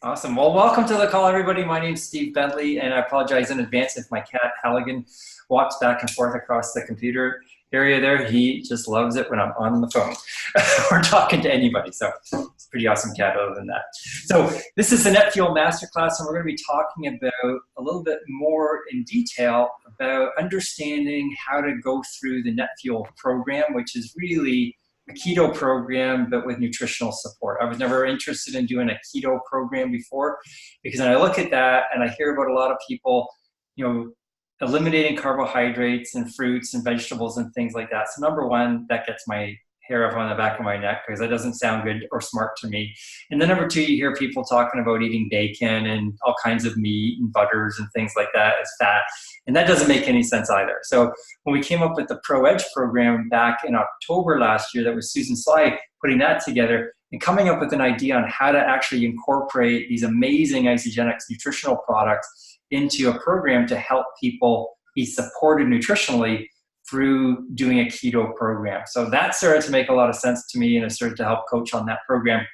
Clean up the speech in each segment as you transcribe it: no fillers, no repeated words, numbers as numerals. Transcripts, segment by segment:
Awesome. Well, welcome to the call, everybody. My name's Steve Bentley, and I apologize in advance if my cat Halligan walks back and forth across the computer area there. He just loves it when I'm on the phone or talking to anybody. So it's a pretty awesome cat other than that. So this is the Net Fuel Masterclass, and we're going to be talking about a little bit more in detail about understanding how to go through the Net Fuel program, which is really a keto program, but with nutritional support. I was never interested in doing a keto program before because when I look at that and I hear about a lot of people, eliminating carbohydrates and fruits and vegetables and things like that. So number one, that gets my hair up on the back of my neck because that doesn't sound good or smart to me. And then number two, you hear people talking about eating bacon and all kinds of meat and butters and things like that as fat. And that doesn't make any sense either. So when we came up with the Pro Edge program back in October last year, that was Susan Sly putting that together and coming up with an idea on how to actually incorporate these amazing Isogenics nutritional products into a program to help people be supported nutritionally through doing a keto program. So that started to make a lot of sense to me, and I started to help coach on that program.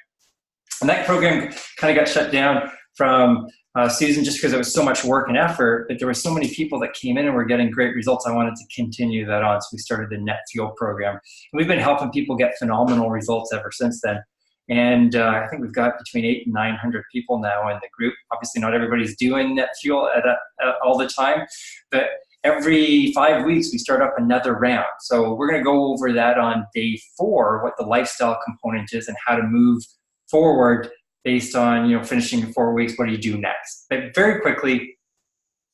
And that program kind of got shut down from Susan just because it was so much work and effort, but there were so many people that came in and were getting great results. I wanted to continue that on, so we started the Net Fuel program. And we've been helping people get phenomenal results ever since then. And I think we've got between 800 and 900 people now in the group. Obviously, not everybody's doing Net Fuel all the time, but every 5 weeks we start up another round. So we're going to go over that on day 4, what the lifestyle component is and how to move forward based on finishing 4 weeks. What do you do next? But very quickly,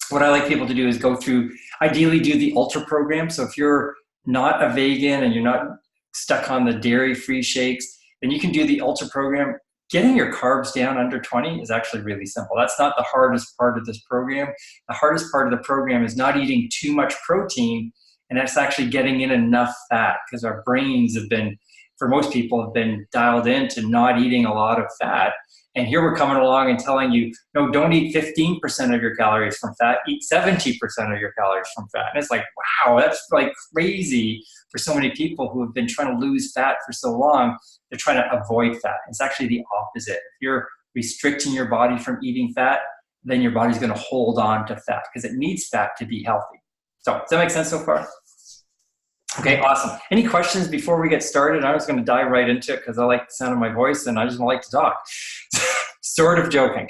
what I like people to do is go through, ideally do the Ultra program. So if you're not a vegan and you're not stuck on the dairy-free shakes, then you can do the Ultra program. Getting your carbs down under 20 is actually really simple. That's not the hardest part of this program. The hardest part of the program is not eating too much protein, and that's actually getting in enough fat, because our brains have been, for most people, have been dialed into not eating a lot of fat. And here we're coming along and telling you, no, don't eat 15% of your calories from fat, eat 70% of your calories from fat. And it's like, wow, that's like crazy for so many people who have been trying to lose fat for so long. They're trying to avoid fat. It's actually the opposite. If you're restricting your body from eating fat, then your body's going to hold on to fat because it needs fat to be healthy. So does that make sense so far? Okay, awesome. Any questions before we get started? I was going to dive right into it because I like the sound of my voice and I just like to talk. Sort of joking.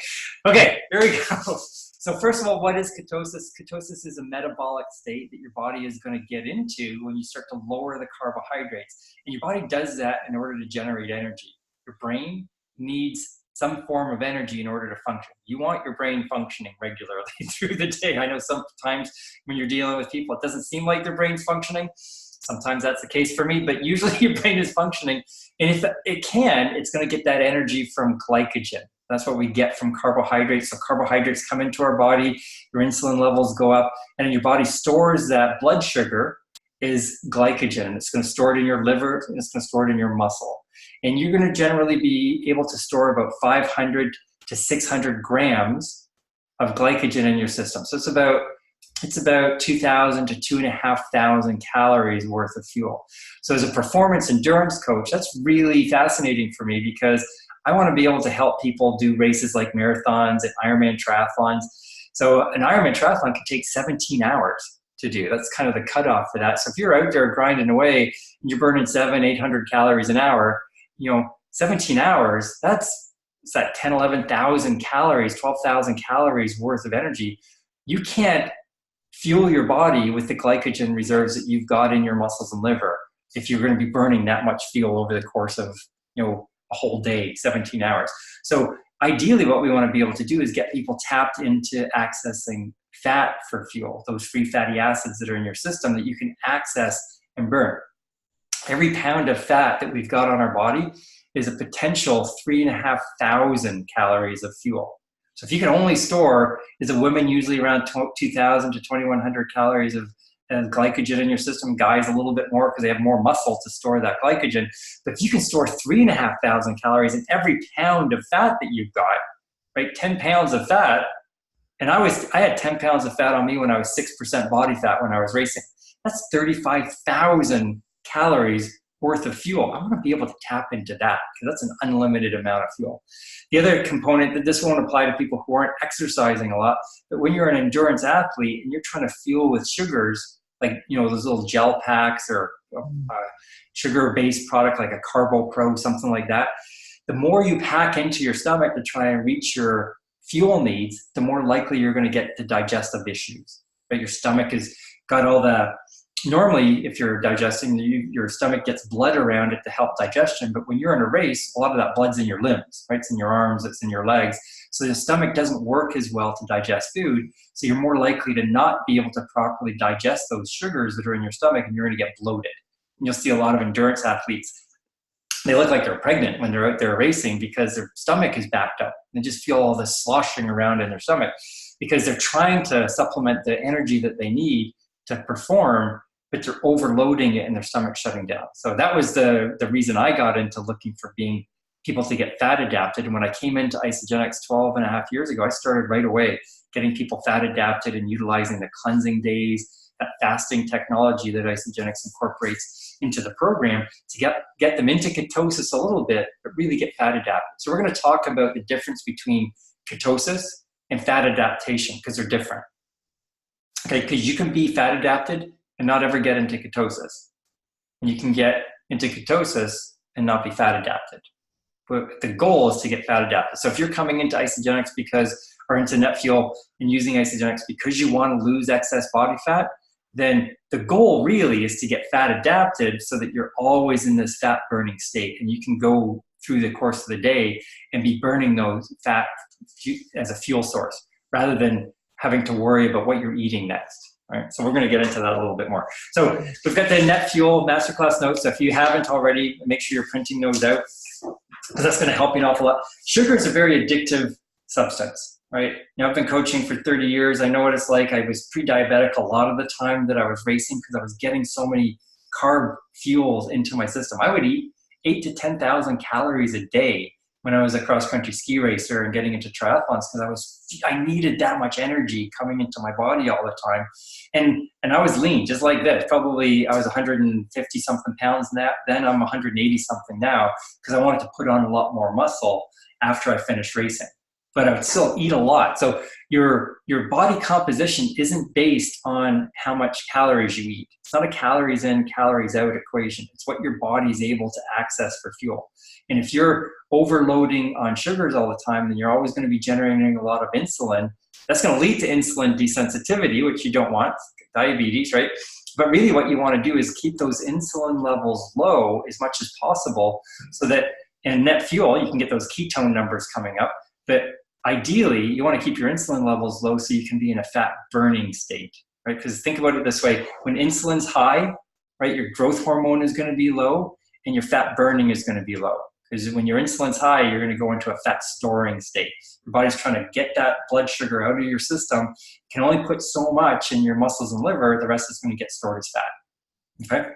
Okay, here we go. So first of all, what is ketosis? Ketosis is a metabolic state that your body is going to get into when you start to lower the carbohydrates. And your body does that in order to generate energy. Your brain needs some form of energy in order to function. You want your brain functioning regularly through the day. I know sometimes when you're dealing with people, it doesn't seem like their brain's functioning. Sometimes that's the case for me, but usually your brain is functioning. And if it's going to get that energy from glycogen. That's what we get from carbohydrates. So carbohydrates come into our body, your insulin levels go up, and then your body stores that blood sugar is glycogen. It's going to store it in your liver, and it's going to store it in your muscle. And you're going to generally be able to store about 500 to 600 grams of glycogen in your system. So it's about 2,000 to 2,500 calories worth of fuel. So as a performance endurance coach, that's really fascinating for me because I want to be able to help people do races like marathons and Ironman triathlons. So an Ironman triathlon can take 17 hours to do. That's kind of the cutoff for that. So if you're out there grinding away and you're burning 800 calories an hour, 17 hours, that's 10, 11,000 calories, 12,000 calories worth of energy. You can't fuel your body with the glycogen reserves that you've got in your muscles and liver if you're going to be burning that much fuel over the course of, a whole day, 17 hours. So ideally what we want to be able to do is get people tapped into accessing fat for fuel, those free fatty acids that are in your system that you can access and burn. Every pound of fat that we've got on our body is a potential 3,500 calories of fuel. So if you can only store, as a woman, usually around 2,000 to 2,100 calories of glycogen in your system, guys a little bit more because they have more muscle to store that glycogen. But if you can store 3,500 calories in every pound of fat that you've got, right, 10 pounds of fat, and I had 10 pounds of fat on me when I was 6% body fat when I was racing. That's 35,000 calories worth of fuel, I want to be able to tap into that because that's an unlimited amount of fuel. The other component, that this won't apply to people who aren't exercising a lot, but when you're an endurance athlete and you're trying to fuel with sugars, like, you know, those little gel packs or sugar-based product like a Carbo Pro, something like that, the more you pack into your stomach to try and reach your fuel needs, the more likely you're going to get the digestive issues. Right? Your stomach has got all the, normally if you're digesting, your stomach gets blood around it to help digestion, but when you're in a race, a lot of that blood's in your limbs, right? It's in your arms, it's in your legs. So the stomach doesn't work as well to digest food, so you're more likely to not be able to properly digest those sugars that are in your stomach, and you're going to get bloated. And you'll see a lot of endurance athletes, they look like they're pregnant when they're out there racing because their stomach is backed up. They just feel all this sloshing around in their stomach because they're trying to supplement the energy that they need to perform, but they're overloading it and their stomach shutting down. So that was the reason I got into looking for people to get fat adapted. And when I came into Isagenix 12 and a half years ago, I started right away getting people fat adapted and utilizing the cleansing days, that fasting technology that Isagenix incorporates into the program to get them into ketosis a little bit, but really get fat adapted. So we're going to talk about the difference between ketosis and fat adaptation because they're different. Okay, because you can be fat adapted and not ever get into ketosis. And you can get into ketosis and not be fat adapted. But the goal is to get fat adapted. So if you're coming into Isagenix or into NetFuel and using Isagenix because you want to lose excess body fat, then the goal really is to get fat adapted so that you're always in this fat burning state and you can go through the course of the day and be burning those fat as a fuel source rather than having to worry about what you're eating next. Right? So we're going to get into that a little bit more. So we've got the NetFuel Masterclass notes. So if you haven't already, make sure you're printing those out because that's going to help you an awful lot. Sugar is a very addictive substance. Right? You know, I've been coaching for 30 years. I know what it's like. I was pre-diabetic a lot of the time that I was racing because I was getting so many carb fuels into my system. I would eat 8,000 to 10,000 calories a day when I was a cross-country ski racer and getting into triathlons because I needed that much energy coming into my body all the time. And I was lean, just like this. Probably I was 150 something pounds then I'm 180 something now because I wanted to put on a lot more muscle after I finished racing. But I would still eat a lot. So your body composition isn't based on how much calories you eat. It's not a calories in, calories out equation. It's what your body's able to access for fuel. And if you're overloading on sugars all the time, then you're always going to be generating a lot of insulin. That's going to lead to insulin desensitivity, which you don't want, diabetes, right? But really what you want to do is keep those insulin levels low as much as possible so that in NetFuel, you can get those ketone numbers coming up. But ideally, you want to keep your insulin levels low so you can be in a fat burning state, right? Because think about it this way, when insulin's high, right, your growth hormone is going to be low and your fat burning is going to be low. Because when your insulin's high, you're going to go into a fat storing state. Your body's trying to get that blood sugar out of your system. It can only put so much in your muscles and liver, the rest is going to get stored as fat, okay?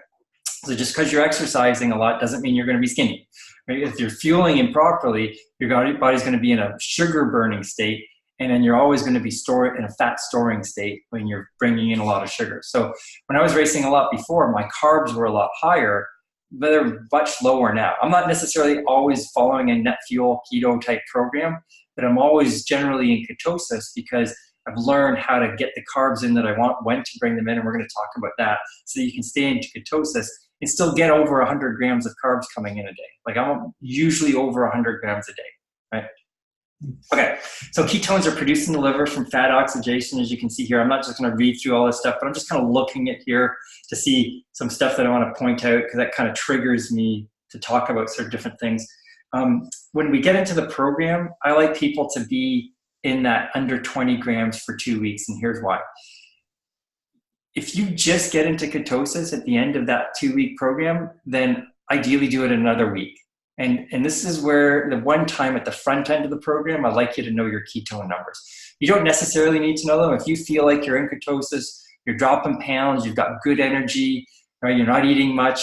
So just because you're exercising a lot doesn't mean you're going to be skinny. Right? If you're fueling improperly, your body's going to be in a sugar burning state, and then you're always going to be stored in a fat storing state when you're bringing in a lot of sugar. So when I was racing a lot before, my carbs were a lot higher, but they're much lower now. I'm not necessarily always following a NetFuel keto type program, but I'm always generally in ketosis because I've learned how to get the carbs in that I want, when to bring them in, and we're going to talk about that so that you can stay into ketosis and still get over 100 grams of carbs coming in a day. Like I'm usually over 100 grams a day, right? Okay, so ketones are produced in the liver from fat oxidation, as you can see here. I'm not just going to read through all this stuff, but I'm just kind of looking at here to see some stuff that I want to point out because that kind of triggers me to talk about certain different things. When we get into the program, I like people to be in that under 20 grams for 2 weeks, and here's why. If you just get into ketosis at the end of that 2-week program, then ideally do it another week. And this is where the one time at the front end of the program, I'd like you to know your ketone numbers. You don't necessarily need to know them. If you feel like you're in ketosis, you're dropping pounds, you've got good energy, right? You're not eating much,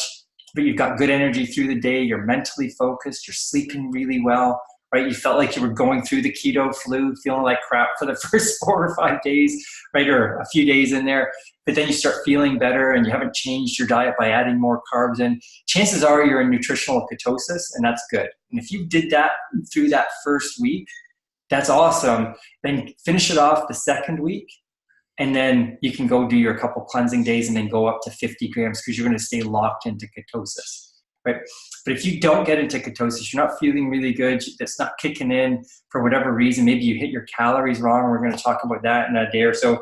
but you've got good energy through the day, you're mentally focused, you're sleeping really well, right? You felt like you were going through the keto flu, feeling like crap for the first 4 or 5 days, right? Or a few days in there. but then you start feeling better and you haven't changed your diet by adding more carbs in, chances are you're in nutritional ketosis, and that's good. And if you did that through that first week, that's awesome. Then finish it off the second week, and then you can go do your couple cleansing days and then go up to 50 grams because you're going to stay locked into ketosis, right? But if you don't get into ketosis, you're not feeling really good, it's not kicking in for whatever reason, maybe you hit your calories wrong, we're going to talk about that in a day or so,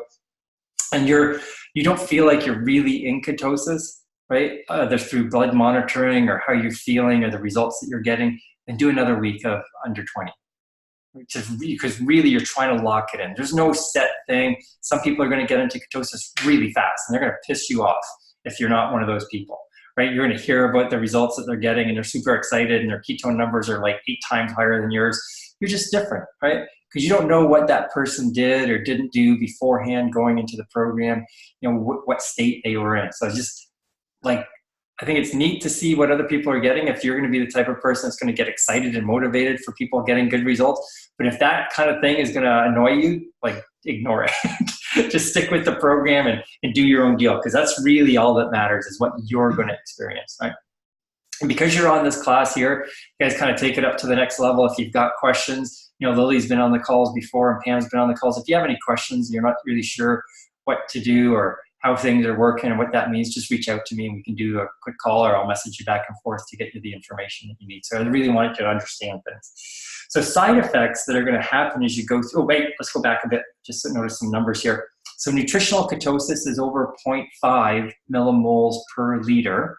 and you don't feel like you're really in ketosis, right? Either through blood monitoring or how you're feeling or the results that you're getting, then do another week of under 20. Because really you're trying to lock it in. There's no set thing. Some people are going to get into ketosis really fast and they're going to piss you off if you're not one of those people, right? You're going to hear about the results that they're getting and they're super excited and their ketone numbers are like 8 times higher than yours. You're just different, right? Because you don't know what that person did or didn't do beforehand going into the program, you know, what state they were in. So just like, I think it's neat to see what other people are getting if you're going to be the type of person that's going to get excited and motivated for people getting good results. But if that kind of thing is going to annoy you, like ignore it. Just stick with the program and do your own deal, because that's really all that matters is what you're going to experience, right? And because you're on this class here, you guys kind of take it up to the next level. If you've got questions, you know, Lily's been on the calls before and Pam's been on the calls. If you have any questions, you're not really sure what to do or how things are working and what that means, just reach out to me and we can do a quick call or I'll message you back and forth to get you the information that you need. So I really want you to understand things. So side effects that are going to happen as you go through, oh wait, let's go back a bit, just to notice some numbers here. So nutritional ketosis is over 0.5 millimoles per liter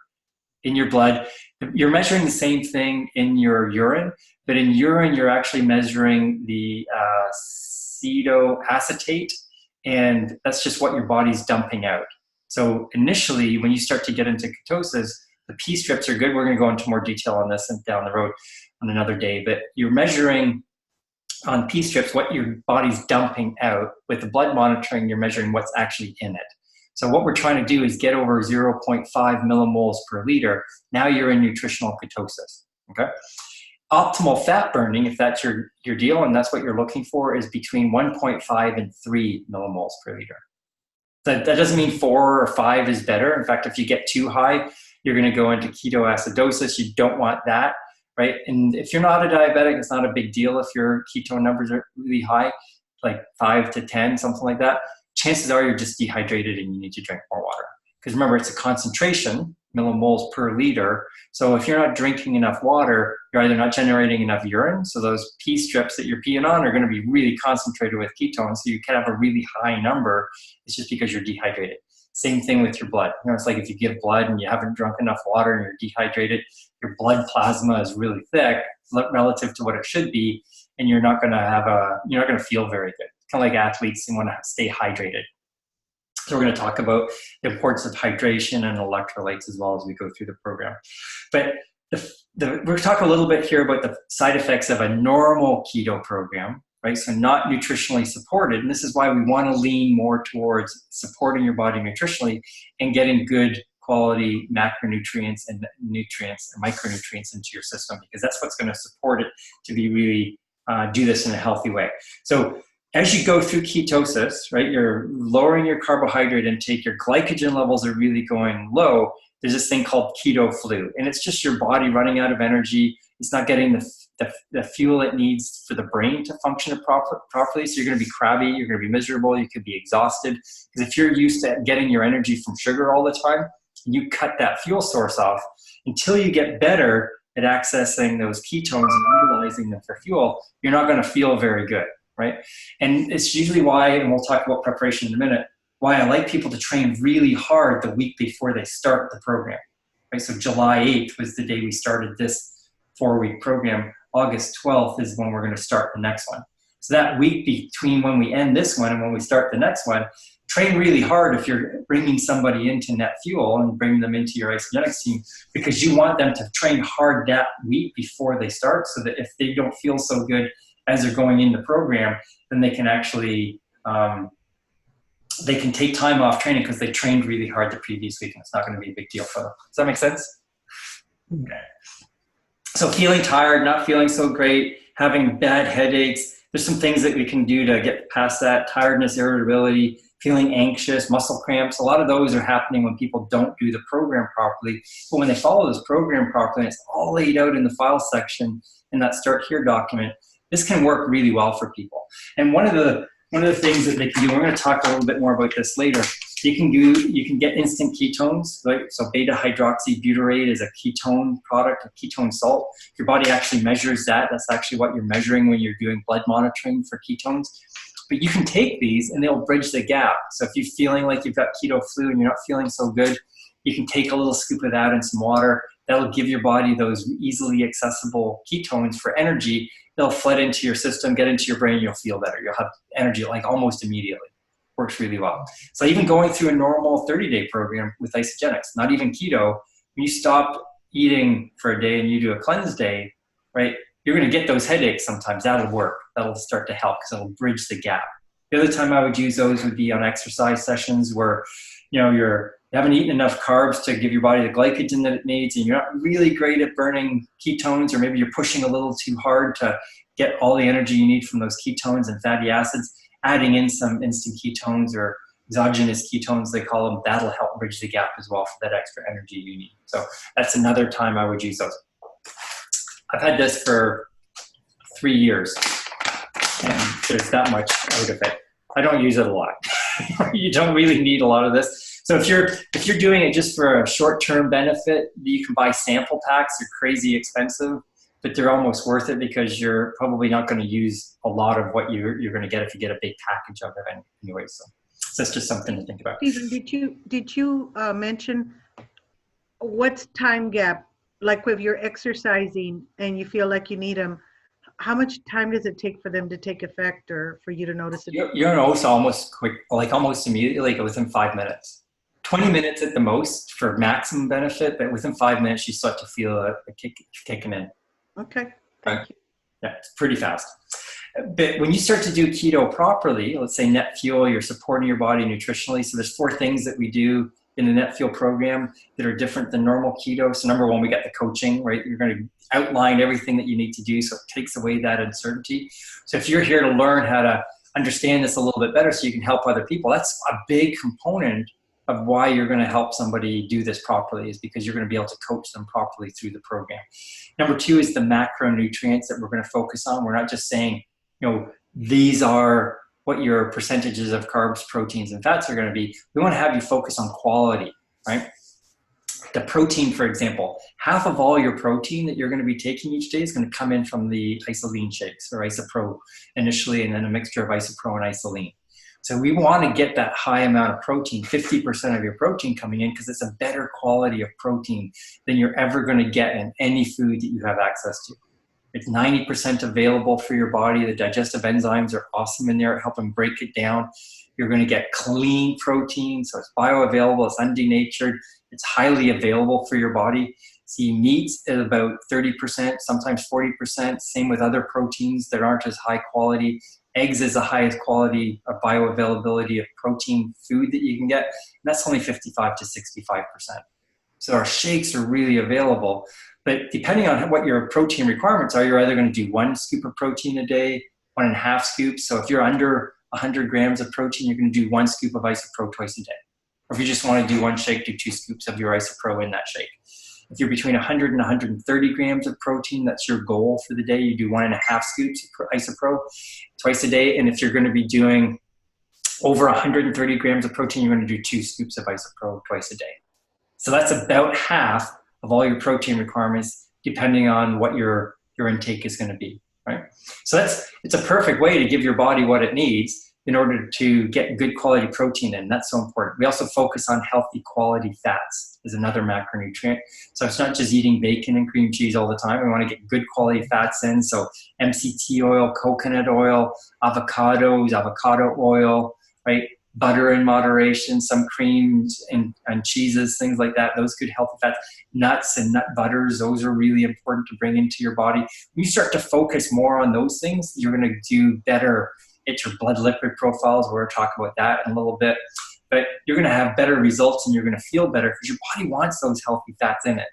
in your blood. You're measuring the same thing in your urine, but in urine you're actually measuring the acetoacetate, and that's just what your body's dumping out. So initially, when you start to get into ketosis, the P strips are good. We're going to go into more detail on this and down the road on another day, but you're measuring on P strips what your body's dumping out. With the blood monitoring, you're measuring what's actually in it. So what we're trying to do is get over 0.5 millimoles per liter. Now you're in nutritional ketosis, okay? Optimal fat burning, if that's your deal and that's what you're looking for, is between 1.5 and 3 millimoles per liter. That doesn't mean 4 or 5 is better. In fact, if you get too high, you're going to go into ketoacidosis. You don't want that, right? And if you're not a diabetic, it's not a big deal if your ketone numbers are really high, like 5 to 10, something like that. Chances are you're just dehydrated and you need to drink more water. Because remember, it's a concentration, millimoles per liter. So if you're not drinking enough water, you're either not generating enough urine. So those P strips that you're peeing on are going to be really concentrated with ketones. So you can have a really high number. It's just because you're dehydrated. Same thing with your blood. You know, it's like if you give blood and you haven't drunk enough water and you're dehydrated, your blood plasma is really thick relative to what it should be, and you're not going to feel very good. Kind of like athletes and want to stay hydrated. So we're going to talk about the importance of hydration and electrolytes as well as we go through the program. But we're going to talk a little bit here about the side effects of a normal keto program, right? So not nutritionally supported. And this is why we want to lean more towards supporting your body nutritionally and getting good quality macronutrients and nutrients and micronutrients into your system, because that's what's going to support it to be really do this in a healthy way. So as you go through ketosis, right, you're lowering your carbohydrate intake, your glycogen levels are really going low. There's this thing called keto flu, and it's just your body running out of energy. It's not getting the fuel it needs for the brain to function properly. So you're going to be crabby, you're going to be miserable, you could be exhausted. Because if you're used to getting your energy from sugar all the time, you cut that fuel source off until you get better at accessing those ketones and utilizing them for fuel, you're not going to feel very good. Right? And it's usually why, and we'll talk about preparation in a minute, why I like people to train really hard the week before they start the program. Right? So July 8th was the day we started this 4-week program. August 12th is when we're going to start the next one. So that week between when we end this one and when we start the next one, train really hard if you're bringing somebody into Net Fuel and bring them into your isogenics team, because you want them to train hard that week before they start, so that if they don't feel so good as they're going in the program, then they can actually, they can take time off training because they trained really hard the previous week and it's not going to be a big deal for them. Does that make sense? Okay. So feeling tired, not feeling so great, having bad headaches, there's some things that we can do to get past that. Tiredness, irritability, feeling anxious, muscle cramps. A lot of those are happening when people don't do the program properly. But when they follow this program properly, and it's all laid out in the file section in that Start Here document, this can work really well for people. And one of the things that they can do, we're going to talk a little bit more about this later. You can get instant ketones, right? So beta hydroxybutyrate is a ketone product, a ketone salt. Your body actually measures that. That's actually what you're measuring when you're doing blood monitoring for ketones. But you can take these and they'll bridge the gap. So if you're feeling like you've got keto flu and you're not feeling so good, you can take a little scoop of that in some water. That'll give your body those easily accessible ketones for energy. They'll flood into your system, get into your brain, you'll feel better. You'll have energy like almost immediately. Works really well. So even going through a normal 30-day program with isogenics, not even keto, when you stop eating for a day and you do a cleanse day, right, you're going to get those headaches sometimes. That'll work. That'll start to help because it'll bridge the gap. The other time I would use those would be on exercise sessions where, you know, you haven't eaten enough carbs to give your body the glycogen that it needs, and you're not really great at burning ketones, or maybe you're pushing a little too hard to get all the energy you need from those ketones and fatty acids. Adding in some instant ketones or exogenous ketones, they call them, that'll help bridge the gap as well for that extra energy you need. So that's another time I would use those. I've had this for 3 years, and there's that much out of it. I don't use it a lot. You don't really need a lot of this. So if you're doing it just for a short-term benefit, you can buy sample packs. They're crazy expensive, but they're almost worth it because you're probably not going to use a lot of what you're going to get if you get a big package of it anyway. So that's just something to think about. Stephen, did you mention what's time gap? Like if you're exercising and you feel like you need them, how much time does it take for them to take effect or for you to notice it? You're almost quick, like almost immediately, like within 5 minutes. 20 minutes at the most for maximum benefit, but within 5 minutes you start to feel a kick kicking in. Okay, thank you. Yeah, it's pretty fast. But when you start to do keto properly, let's say net fuel, you're supporting your body nutritionally. So there's 4 things that we do in the net fuel program that are different than normal keto. So number 1, we got the coaching, right? You're going to outline everything that you need to do, so it takes away that uncertainty. So if you're here to learn how to understand this a little bit better so you can help other people, that's a big component of why you're going to help somebody do this properly, is because you're going to be able to coach them properly through the program. Number 2 is the macronutrients that we're going to focus on. We're not just saying, you know, these are what your percentages of carbs, proteins, and fats are going to be. We want to have you focus on quality, right? The protein, for example, half of all your protein that you're going to be taking each day is going to come in from the isoline shakes, or isopro initially, and then a mixture of isopro and isoline. So we want to get that high amount of protein, 50% of your protein coming in, because it's a better quality of protein than you're ever going to get in any food that you have access to. It's 90% available for your body. The digestive enzymes are awesome in there, helping break it down. You're going to get clean protein, so it's bioavailable, it's undenatured, it's highly available for your body. See, meats at about 30%, sometimes 40%. Same with other proteins that aren't as high quality. Eggs is the highest quality of bioavailability of protein food that you can get. And that's only 55 to 65%. So our shakes are really available. But depending on what your protein requirements are, you're either going to do 1 scoop of protein a day, 1.5 scoops. So if you're under 100 grams of protein, you're going to do 1 scoop of isopro twice a day. Or if you just want to do 1 shake, do 2 scoops of your isopro in that shake. If you're between 100 and 130 grams of protein, that's your goal for the day. You do 1.5 scoops of isopro twice a day. And if you're going to be doing over 130 grams of protein, you're going to do 2 scoops of isopro twice a day. So that's about half of all your protein requirements, depending on what your intake is going to be, right? So it's a perfect way to give your body what it needs in order to get good quality protein in. That's so important. We also focus on healthy quality fats as another macronutrient. So it's not just eating bacon and cream cheese all the time. We want to get good quality fats in. So MCT oil, coconut oil, avocados, avocado oil, right? Butter in moderation, some creams and cheeses, things like that. Those good healthy fats. Nuts and nut butters, those are really important to bring into your body. When you start to focus more on those things, you're going to do better at your blood lipid profiles. We're going to talk about that in a little bit. But you're going to have better results and you're going to feel better because your body wants those healthy fats in it.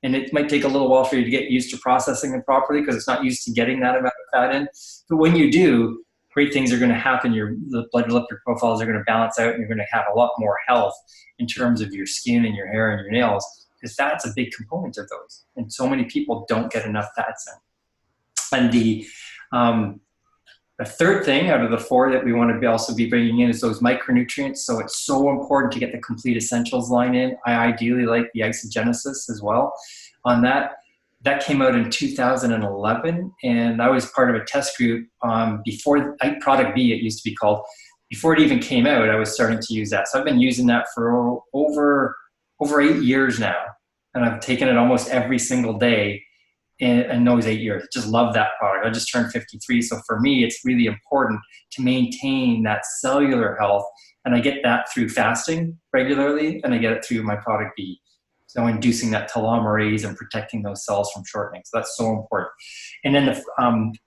And it might take a little while for you to get used to processing them properly because it's not used to getting that amount of fat in. But when you do, great things are going to happen. The blood lipid profiles are going to balance out, and you're going to have a lot more health in terms of your skin and your hair and your nails, because fat's a big component of those. And so many people don't get enough fats in. And the third thing out of the four that we want to also be bringing in is those micronutrients. So it's so important to get the complete essentials line in. I ideally like the isogenesis as well on that. That came out in 2011, and I was part of a test group before Product B, it used to be called. Before it even came out, I was starting to use that. So I've been using that for over 8 years now, and I've taken it almost every single day in those 8 years. Just love that product. I just turned 53, so for me, it's really important to maintain that cellular health, and I get that through fasting regularly, and I get it through my Product B. So inducing that telomerase and protecting those cells from shortening. So that's so important. And then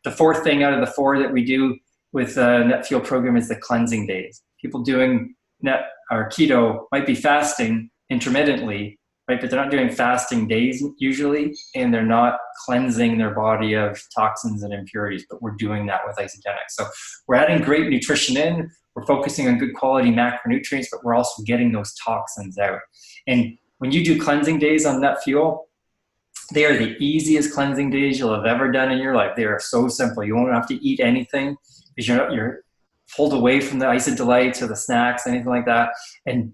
the fourth thing out of the four that we do with the Net Fuel program is the cleansing days. People doing net or keto might be fasting intermittently, right? But they're not doing fasting days usually, and they're not cleansing their body of toxins and impurities, but we're doing that with isogenics. So we're adding great nutrition in, we're focusing on good quality macronutrients, but we're also getting those toxins out. And when you do cleansing days on Net Fuel, they are the easiest cleansing days you'll have ever done in your life. They are so simple. You won't have to eat anything because you're pulled away from the isodelights or the snacks, anything like that. And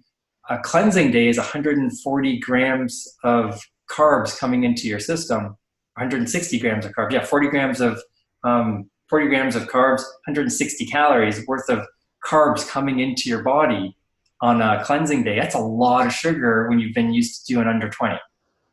a cleansing day is 140 grams of carbs coming into your system, 160 grams of carbs. Yeah, 40 grams of carbs, 160 calories worth of carbs coming into your body on a cleansing day. That's a lot of sugar when you've been used to doing under 20,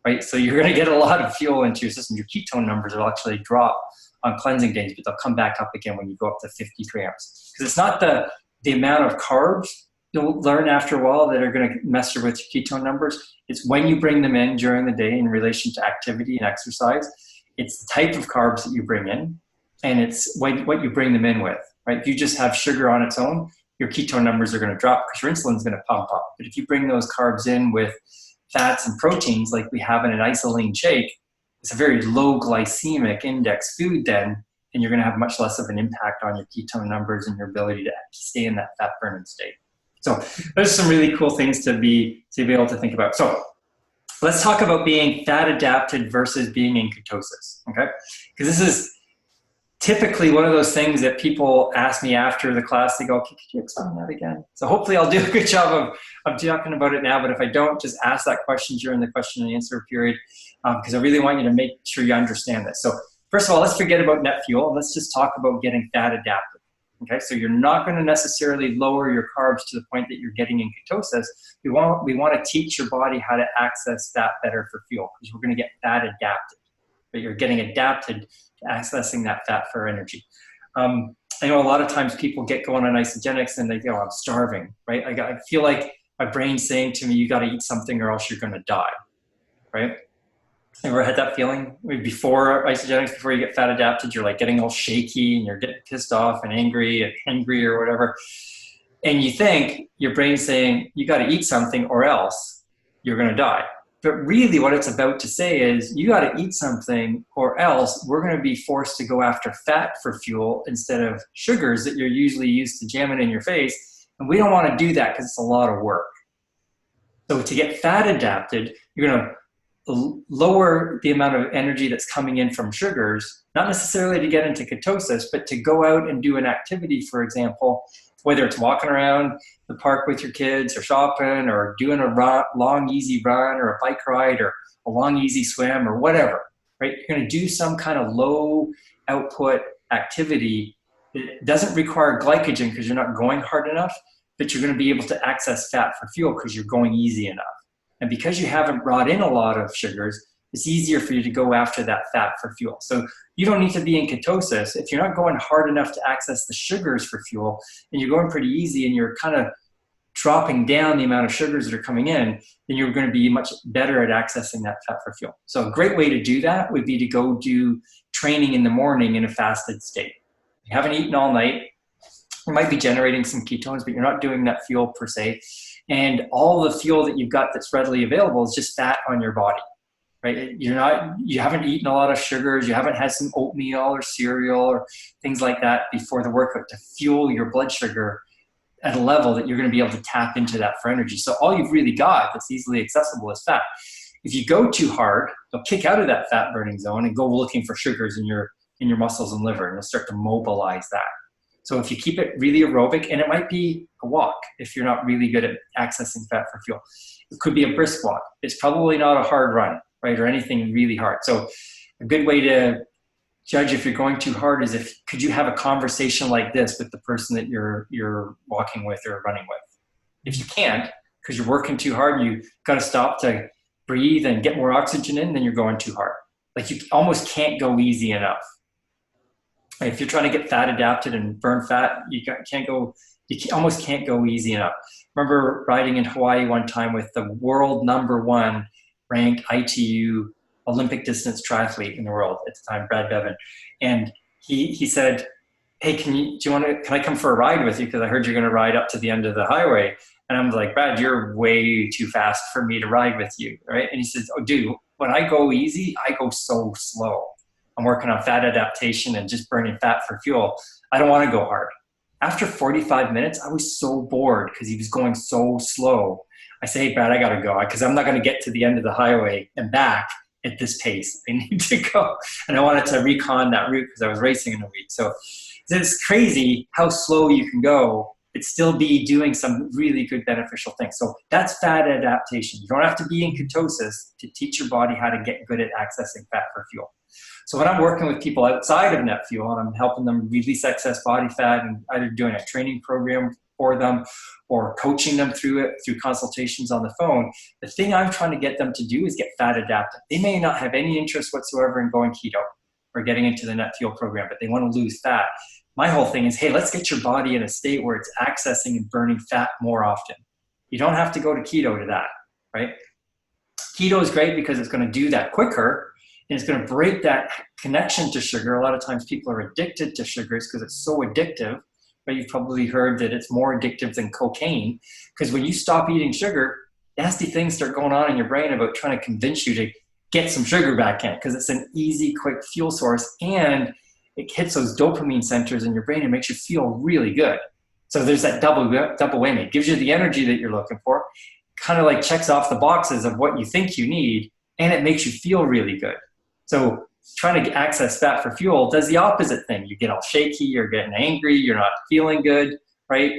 right? So you're going to get a lot of fuel into your system. Your ketone numbers will actually drop on cleansing days, but they'll come back up again when you go up to 50 grams. Because it's not the amount of carbs you'll learn after a while that are going to mess with your ketone numbers. It's when you bring them in during the day in relation to activity and exercise. It's the type of carbs that you bring in, and it's what you bring them in with, right? If you just have sugar on its own, your ketone numbers are going to drop because your insulin is going to pump up. But if you bring those carbs in with fats and proteins like we have in an isoline shake, it's a very low glycemic index food then, and you're going to have much less of an impact on your ketone numbers and your ability to stay in that fat burning state. So there's some really cool things to be able to think about. So let's talk about being fat adapted versus being in ketosis, okay? Because this is typically one of those things that people ask me after the class. They go, could you explain that again? So hopefully I'll do a good job of talking about it now, but if I don't, just ask that question during the question and answer period, because I really want you to make sure you understand this. So first of all, let's forget about Net Fuel, and let's just talk about getting fat adapted. Okay, so you're not going to necessarily lower your carbs to the point that you're getting in ketosis. We want to teach your body how to access fat better for fuel, because we're going to get fat adapted, but you're getting adapted to accessing that fat for energy. I know a lot of times people get going on isogenics and they go, I'm starving, right? I feel like my brain's saying to me, you got to eat something or else you're going to die, right? Ever had that feeling? Before isogenics, before you get fat adapted, you're like getting all shaky and you're getting pissed off and angry and hungry or whatever. And you think your brain's saying, you got to eat something or else you're going to die. But really what it's about to say is, you got to eat something or else we're going to be forced to go after fat for fuel instead of sugars that you're usually used to jamming in your face. And we don't want to do that because it's a lot of work. So to get fat adapted, you're going to lower the amount of energy that's coming in from sugars, not necessarily to get into ketosis, but to go out and do an activity, for example, whether it's walking around the park with your kids or shopping or doing a long, easy run or a bike ride or a long, easy swim or whatever, right? You're going to do some kind of low output activity that doesn't require glycogen because you're not going hard enough, but you're going to be able to access fat for fuel because you're going easy enough. And because you haven't brought in a lot of sugars, it's easier for you to go after that fat for fuel. So you don't need to be in ketosis. If you're not going hard enough to access the sugars for fuel, and you're going pretty easy and you're kind of dropping down the amount of sugars that are coming in, then you're going to be much better at accessing that fat for fuel. So a great way to do that would be to go do training in the morning in a fasted state. You haven't eaten all night. You might be generating some ketones, but you're not doing that fuel per se. And all the fuel that you've got that's readily available is just fat on your body, right? You haven't eaten a lot of sugars, you haven't had some oatmeal or cereal or things like that before the workout to fuel your blood sugar at a level that you're going to be able to tap into that for energy. So all you've really got that's easily accessible is fat. If you go too hard, you'll kick out of that fat burning zone and go looking for sugars in your muscles and liver, and you'll start to mobilize that. So if you keep it really aerobic, and it might be a walk if you're not really good at accessing fat for fuel. It could be a brisk walk. It's probably not a hard run, right, or anything really hard. So a good way to judge if you're going too hard is could you have a conversation like this with the person that you're walking with or running with? If you can't, because you're working too hard, you got to stop to breathe and get more oxygen in, then you're going too hard. Like you almost can't go easy enough. If you're trying to get fat adapted and burn fat, you almost can't go easy enough. Remember riding in Hawaii one time with the world #1 ranked ITU Olympic distance triathlete in the world at the time, Brad Bevan. And he said, hey, can I come for a ride with you? Because I heard you're going to ride up to the end of the highway. And I'm like, Brad, you're way too fast for me to ride with you, right? And he says, oh, dude, when I go easy, I go so slow. I'm working on fat adaptation and just burning fat for fuel. I don't want to go hard. After 45 minutes, I was so bored because he was going so slow. I say, hey, Brad, I got to go because I'm not going to get to the end of the highway and back at this pace. I need to go. And I wanted to recon that route because I was racing in a week. So it's crazy how slow you can go, but still be doing some really good beneficial things. So that's fat adaptation. You don't have to be in ketosis to teach your body how to get good at accessing fat for fuel. So when I'm working with people outside of net fuel and I'm helping them release excess body fat and either doing a training program for them or coaching them through it through consultations on the phone, the thing I'm trying to get them to do is get fat adapted. They may not have any interest whatsoever in going keto or getting into the net fuel program, but they want to lose fat. My whole thing is, hey, let's get your body in a state where it's accessing and burning fat more often. You don't have to go to keto to that, right? Keto is great because it's going to do that quicker. And it's going to break that connection to sugar. A lot of times people are addicted to sugars because it's so addictive. But you've probably heard that it's more addictive than cocaine. Because when you stop eating sugar, nasty things start going on in your brain about trying to convince you to get some sugar back in. Because it's an easy, quick fuel source. And it hits those dopamine centers in your brain and makes you feel really good. So there's that double whammy. It gives you the energy that you're looking for. Kind of like checks off the boxes of what you think you need. And it makes you feel really good. So trying to access fat for fuel does the opposite thing. You get all shaky, you're getting angry, you're not feeling good, right?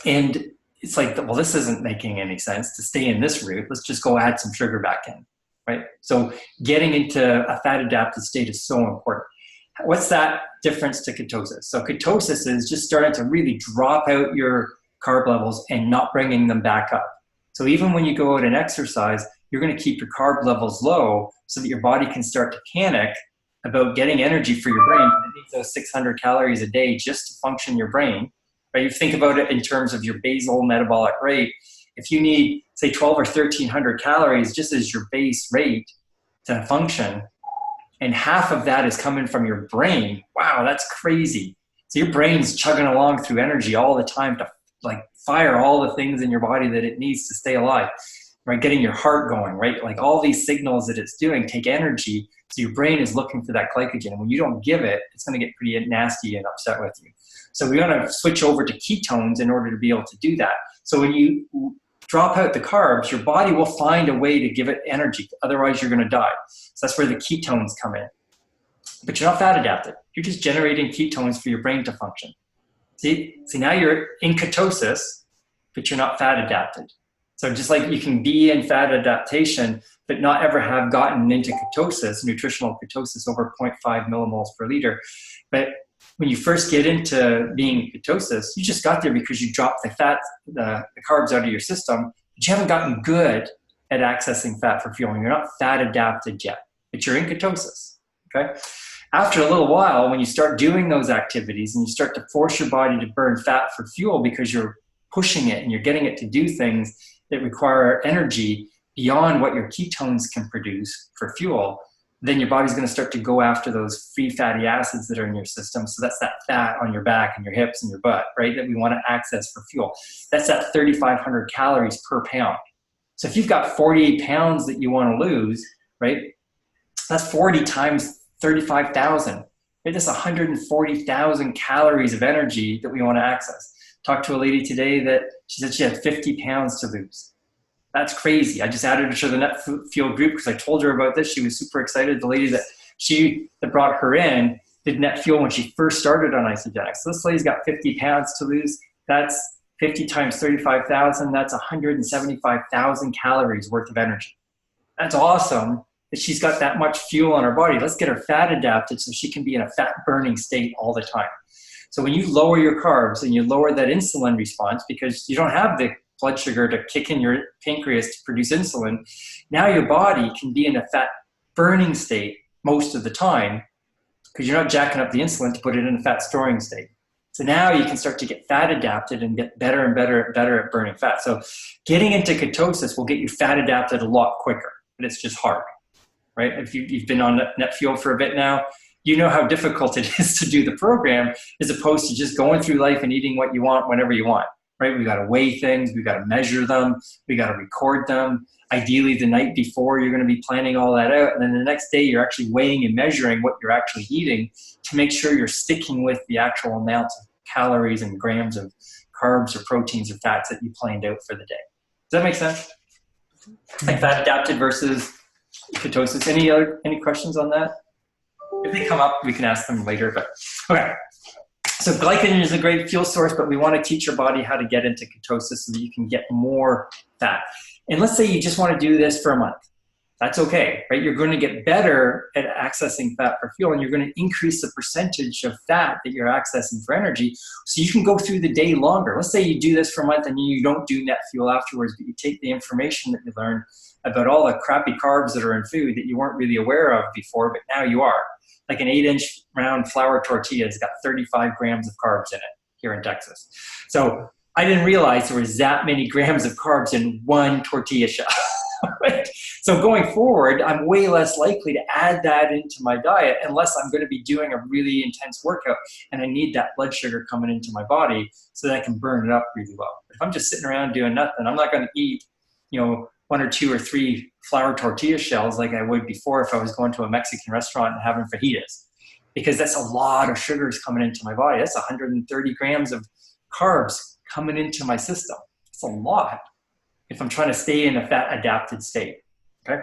And it's like, well, this isn't making any sense to stay in this route. Let's just go add some sugar back in, right? So getting into a fat adapted state is so important. What's that difference to ketosis? So ketosis is just starting to really drop out your carb levels and not bringing them back up. So even when you go out and exercise, you're going to keep your carb levels low so that your body can start to panic about getting energy for your brain. It needs those 600 calories a day just to function your brain. Right? You think about it in terms of your basal metabolic rate. If you need, say, 12 or 1,300 calories just as your base rate to function, and half of that is coming from your brain, wow, that's crazy. So your brain's chugging along through energy all the time to like fire all the things in your body that it needs to stay alive. Right, getting your heart going, right? Like all these signals that it's doing take energy. So your brain is looking for that glycogen. And when you don't give it, it's going to get pretty nasty and upset with you. So we want to switch over to ketones in order to be able to do that. So when you drop out the carbs, your body will find a way to give it energy. Otherwise, you're going to die. So that's where the ketones come in. But you're not fat adapted. You're just generating ketones for your brain to function. See, now you're in ketosis, but you're not fat adapted. So just like you can be in fat adaptation, but not ever have gotten into ketosis, nutritional ketosis over 0.5 millimoles per liter. But when you first get into being ketosis, you just got there because you dropped the fat, the carbs out of your system, but you haven't gotten good at accessing fat for fuel. You're not fat adapted yet, but you're in ketosis, okay? After a little while, when you start doing those activities and you start to force your body to burn fat for fuel because you're pushing it and you're getting it to do things that require energy beyond what your ketones can produce for fuel, then your body's going to start to go after those free fatty acids that are in your system. So that's that fat on your back and your hips and your butt, right, that we want to access for fuel. That's that 3,500 calories per pound. So if you've got 48 pounds that you want to lose, right? That's 40 times 35,000. Right? That's 140,000 calories of energy that we want to access. Talked to a lady today that she said she had 50 pounds to lose. That's crazy. I just added her to the Net Fuel group because I told her about this. She was super excited. The lady that brought her in did Net Fuel when she first started on isogenics. So this lady's got 50 pounds to lose. That's 50 times 35,000. That's 175,000 calories worth of energy. That's awesome that she's got that much fuel in her body. Let's get her fat adapted so she can be in a fat burning state all the time. So when you lower your carbs and you lower that insulin response, because you don't have the blood sugar to kick in your pancreas to produce insulin, now your body can be in a fat burning state most of the time because you're not jacking up the insulin to put it in a fat storing state. So now you can start to get fat adapted and get better and better at burning fat. So getting into ketosis will get you fat adapted a lot quicker, but it's just hard, right? If you've been on Net Fuel for a bit now, you know how difficult it is to do the program as opposed to just going through life and eating what you want whenever you want, right? We got to weigh things, we got to measure them, we got to record them. Ideally, the night before, you're going to be planning all that out. And then the next day, you're actually weighing and measuring what you're actually eating to make sure you're sticking with the actual amounts of calories and grams of carbs or proteins or fats that you planned out for the day. Does that make sense? Like fat adapted versus ketosis. Any questions on that? If they come up, we can ask them later. But okay. So glycogen is a great fuel source, but we want to teach your body how to get into ketosis so that you can get more fat. And let's say you just want to do this for a month. That's okay, right? You're going to get better at accessing fat for fuel, and you're going to increase the percentage of fat that you're accessing for energy so you can go through the day longer. Let's say you do this for a month and you don't do Net Fuel afterwards, but you take the information that you learned about all the crappy carbs that are in food that you weren't really aware of before, but now you are. Like an 8-inch round flour tortilla has got 35 grams of carbs in it here in Texas. So I didn't realize there was that many grams of carbs in one tortilla shell. Right? So going forward, I'm way less likely to add that into my diet unless I'm going to be doing a really intense workout and I need that blood sugar coming into my body so that I can burn it up really well. If I'm just sitting around doing nothing, I'm not going to eat, 1 or 2 or 3 flour tortilla shells like I would before if I was going to a Mexican restaurant and having fajitas, because that's a lot of sugars coming into my body. That's 130 grams of carbs coming into my system. It's a lot if I'm trying to stay in a fat adapted state, okay?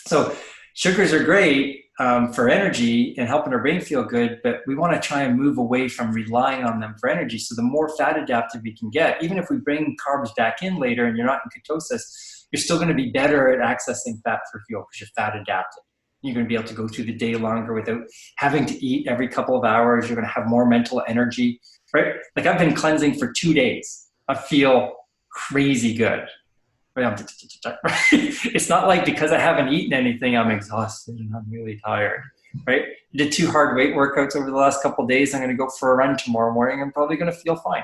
So sugars are great for energy and helping our brain feel good, but we want to try and move away from relying on them for energy. So the more fat adapted we can get, even if we bring carbs back in later and you're not in ketosis, you're still going to be better at accessing fat for fuel because you're fat adapted. You're going to be able to go through the day longer without having to eat every couple of hours. You're going to have more mental energy, right? Like I've been cleansing for 2 days. I feel crazy good. It's not like because I haven't eaten anything, I'm exhausted and I'm really tired, right? I did 2 hard weight workouts over the last couple of days. I'm going to go for a run tomorrow morning. I'm probably going to feel fine.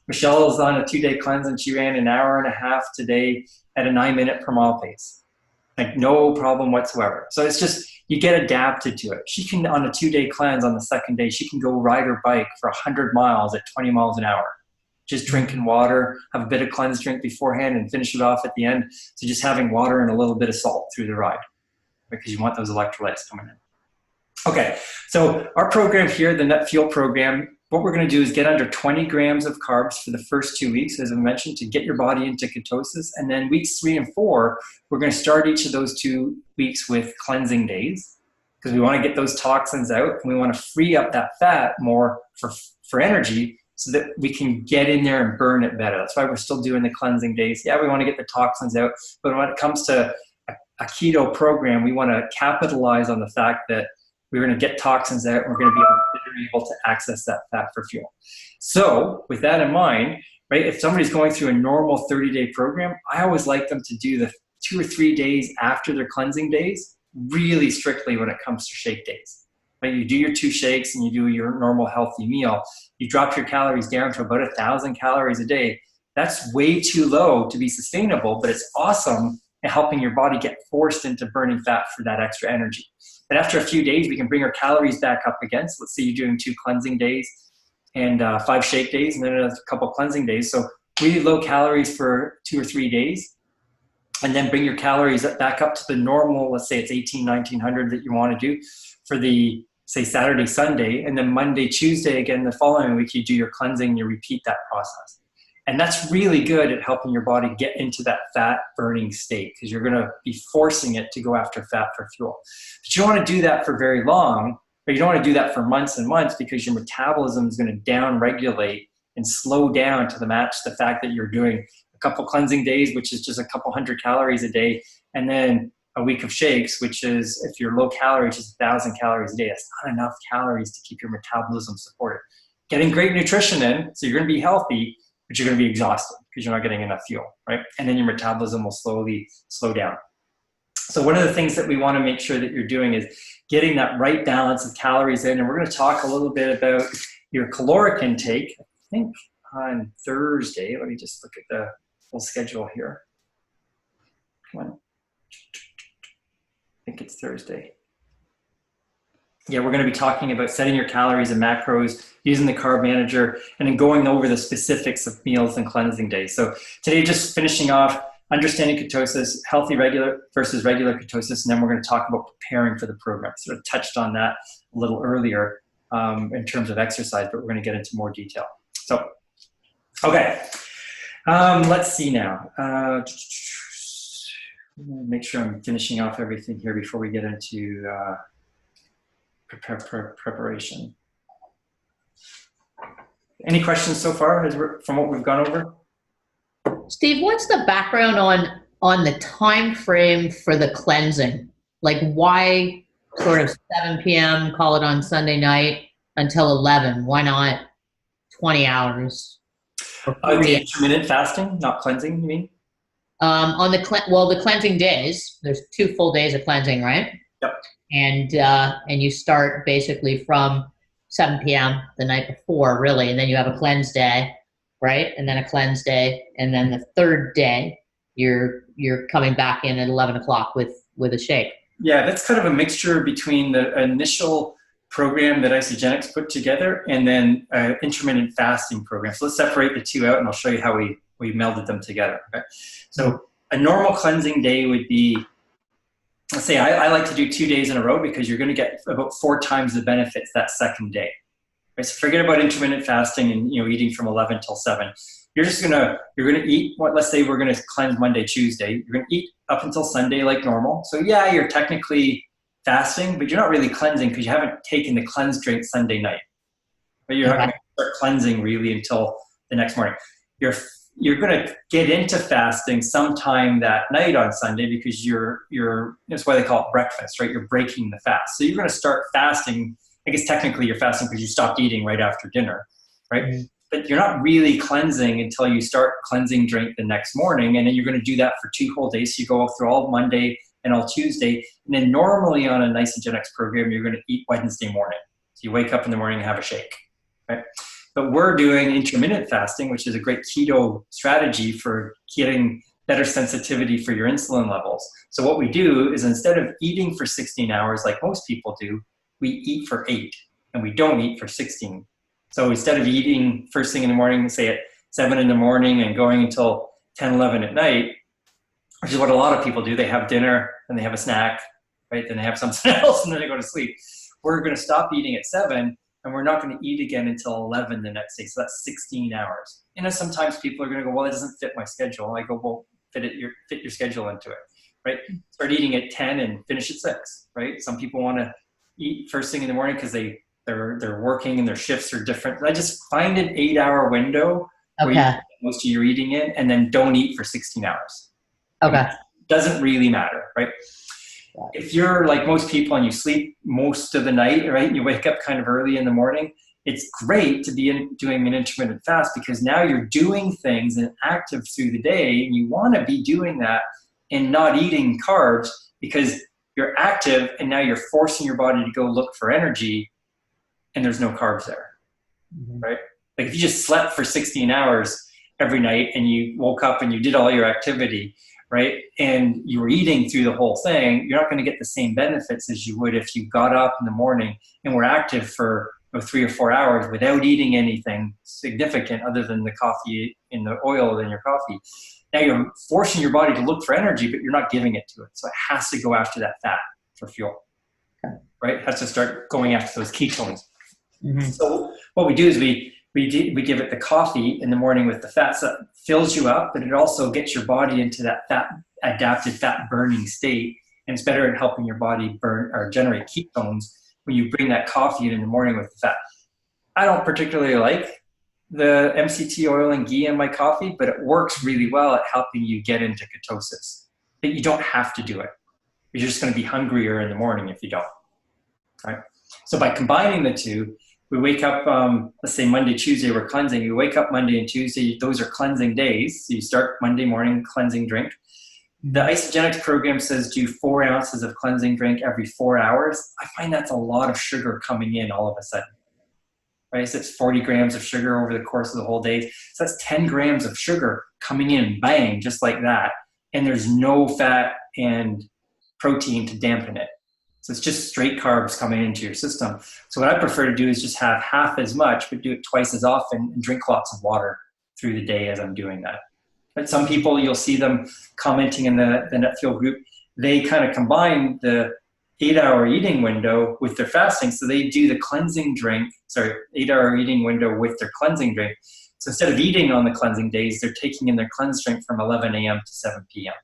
Michelle is on a 2-day cleanse and she ran an hour and a half today at a 9-minute per mile pace. Like no problem whatsoever. So it's just, you get adapted to it. She can, on a 2-day cleanse on the second day, she can go ride her bike for 100 miles at 20 miles an hour. Just drinking water, have a bit of cleanse drink beforehand and finish it off at the end. So just having water and a little bit of salt through the ride because you want those electrolytes coming in. Okay, so our program here, the Net Fuel program, what we're going to do is get under 20 grams of carbs for the first 2 weeks, as I mentioned, to get your body into ketosis. And then weeks 3 and 4, we're going to start each of those 2 weeks with cleansing days because we want to get those toxins out and we want to free up that fat more for energy so that we can get in there and burn it better. That's why we're still doing the cleansing days. Yeah, we want to get the toxins out, but when it comes to a keto program, we want to capitalize on the fact that we're going to get toxins out and we're going to be able to access that fat for fuel. So with that in mind, right, if somebody's going through a normal 30-day program, I always like them to do the 2 or 3 days after their cleansing days really strictly when it comes to shake days. Right? You do your 2 shakes and you do your normal healthy meal. You drop your calories down to about 1,000 calories a day. That's way too low to be sustainable, but it's awesome at helping your body get forced into burning fat for that extra energy. And after a few days, we can bring our calories back up again. So let's say you're doing 2 cleansing days and 5 shake days and then a couple cleansing days. So really low calories for 2 or 3 days. and then bring your calories back up to the normal, let's say it's 1900 that you want to do for the, say, Saturday, Sunday, and then Monday, Tuesday, again, the following week, you do your cleansing, you repeat that process. And that's really good at helping your body get into that fat burning state, because you're going to be forcing it to go after fat for fuel. But you don't want to do that for very long, or you don't want to do that for months and months, because your metabolism is going to down regulate and slow down to the match the fact that you're doing a couple cleansing days, which is just a couple hundred calories a day, and then a week of shakes, which is, if you're low calorie, just 1,000 calories a day. That's not enough calories to keep your metabolism supported. Getting great nutrition in, so you're going to be healthy, but you're going to be exhausted because you're not getting enough fuel, right? And then your metabolism will slowly slow down. So one of the things that we want to make sure that you're doing is getting that right balance of calories in. And we're going to talk a little bit about your caloric intake, I think on Thursday. Let me just look at the full schedule here. Come on. I think it's Thursday. Yeah, we're going to be talking about setting your calories and macros, using the carb manager, and then going over the specifics of meals and cleansing days. So today, just finishing off, understanding ketosis, healthy regular versus regular ketosis, and then we're going to talk about preparing for the program. Sort of touched on that a little earlier in terms of exercise, but we're going to get into more detail. So, okay, let's see now. Make sure I'm finishing off everything here before we get into preparation. Any questions so far from what we've gone over? Steve, what's the background on the time frame for the cleansing? Like, why sort of 7 p.m., call it on Sunday night, until 11? Why not 20 hours? The intermittent fasting, not cleansing, you mean? On the the cleansing days, there's 2 full days of cleansing, right? Yep. And you start basically from 7 p.m. the night before, really, and then you have a cleanse day, right? And then a cleanse day, and then the third day you're coming back in at 11 o'clock with a shake. Yeah, that's kind of a mixture between the initial program that Isagenix put together and then intermittent fasting program. So let's separate the two out, and I'll show you how we melded them together. Okay? So a normal cleansing day would be, let's say I like to do 2 days in a row, because you're going to get about 4 times the benefits that second day. Right? So forget about intermittent fasting and eating from 11 till 7. You're going to eat what, let's say we're going to cleanse Monday, Tuesday. You're going to eat up until Sunday like normal. So yeah, you're technically fasting, but you're not really cleansing because you haven't taken the cleanse drink Sunday night. But you're not going to start cleansing really until the next morning. You're going to get into fasting sometime that night on Sunday, because that's why they call it breakfast, right? You're breaking the fast. So you're going to start fasting. I guess technically you're fasting because you stopped eating right after dinner, right? Mm-hmm. But you're not really cleansing until you start cleansing drink the next morning. And then you're going to do that for 2 whole days. So you go through all Monday and all Tuesday. And then normally on a Isagenix program, you're going to eat Wednesday morning. So you wake up in the morning and have a shake, right? But we're doing intermittent fasting, which is a great keto strategy for getting better sensitivity for your insulin levels. So what we do is, instead of eating for 16 hours like most people do, we eat for 8, and we don't eat for 16. So instead of eating first thing in the morning, say at 7 in the morning and going until 10, 11 at night, which is what a lot of people do, they have dinner, then they have a snack, right? Then they have something else, and then they go to sleep. We're going to stop eating at 7, and we're not going to eat again until 11 the next day. So that's 16 hours. Sometimes people are going to go, well, it doesn't fit my schedule. I go, well, fit your schedule into it, right? Start eating at 10 and finish at 6, right? Some people want to eat first thing in the morning because they're working and their shifts are different. I just find an 8-hour window where you get most of your eating in, and then don't eat for 16 hours. Okay. It doesn't really matter, right? If you're like most people and you sleep most of the night, right, and you wake up kind of early in the morning, it's great to be doing an intermittent fast, because now you're doing things and active through the day, and you want to be doing that and not eating carbs, because you're active and now you're forcing your body to go look for energy, and there's no carbs there, right? Like if you just slept for 16 hours every night and you woke up and you did all your activity, right, and you were eating through the whole thing, you're not going to get the same benefits as you would if you got up in the morning and were active for 3 or 4 hours without eating anything significant other than the coffee and the oil in your coffee. Now you're forcing your body to look for energy, but you're not giving it to it. So it has to go after that fat for fuel, right? It has to start going after those ketones. Mm-hmm. So what we do is we give it the coffee in the morning with the fat, so that fills you up, but it also gets your body into that adapted fat burning state. And it's better at helping your body burn or generate ketones when you bring that coffee in the morning with the fat. I don't particularly like the MCT oil and ghee in my coffee, but it works really well at helping you get into ketosis. But you don't have to do it. You're just going to be hungrier in the morning if you don't, right? So by combining the two, we wake up, let's say Monday, Tuesday, we're cleansing. You wake up Monday and Tuesday, those are cleansing days. So you start Monday morning, cleansing drink. The Isogenics program says do 4 ounces of cleansing drink every 4 hours. I find that's a lot of sugar coming in all of a sudden, right? So it's 40 grams of sugar over the course of the whole day. So that's 10 grams of sugar coming in, bang, just like that. And there's no fat and protein to dampen it. So it's just straight carbs coming into your system. So what I prefer to do is just have half as much, but do it twice as often and drink lots of water through the day as I'm doing that. But some people, you'll see them commenting in the NetFuel group, they kind of combine the 8-hour eating window with their fasting. So they do the cleansing drink, 8-hour eating window with their cleansing drink. So instead of eating on the cleansing days, they're taking in their cleanse drink from 11 a.m. to 7 p.m.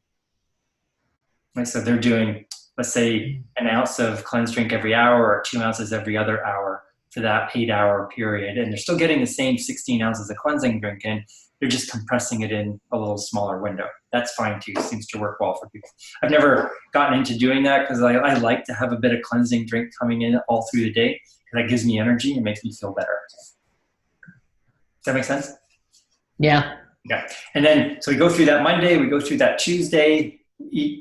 Right, so they're doing, let's say, an ounce of cleanse drink every hour or 2 ounces every other hour for that 8-hour period. And they're still getting the same 16 ounces of cleansing drink in. They're just compressing it in a little smaller window. That's fine too. Seems to work well for people. I've never gotten into doing that because I like to have a bit of cleansing drink coming in all through the day. That gives me energy and makes me feel better. Does that make sense? Yeah. Yeah. And then, so we go through that Monday, we go through that Tuesday,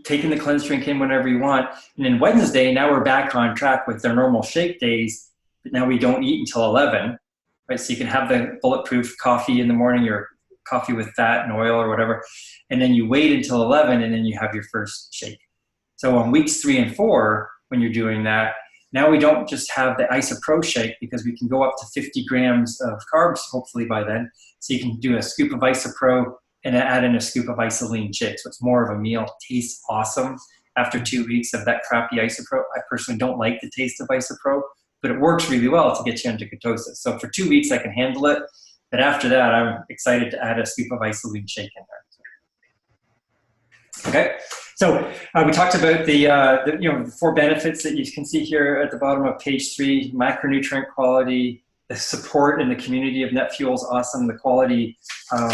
taking the cleanse drink in whenever you want. And then Wednesday, now we're back on track with their normal shake days, but now we don't eat until 11, right? So you can have the bulletproof coffee in the morning, your coffee with fat and oil or whatever, and then you wait until 11 and then you have your first shake. So on weeks 3 and 4, when you're doing that, now we don't just have the IsoPro shake because we can go up to 50 grams of carbs, hopefully by then. So you can do a scoop of IsoPro and add in a scoop of isoline shake. So it's more of a meal. Tastes awesome after 2 weeks of that crappy IsoPro. I personally don't like the taste of IsoPro, but it works really well to get you into ketosis. So for 2 weeks, I can handle it. But after that, I'm excited to add a scoop of isoline shake in there. Okay, so we talked about the 4 benefits that you can see here at the bottom of page 3: macronutrient quality, the support in the community of NetFuel is awesome, the quality of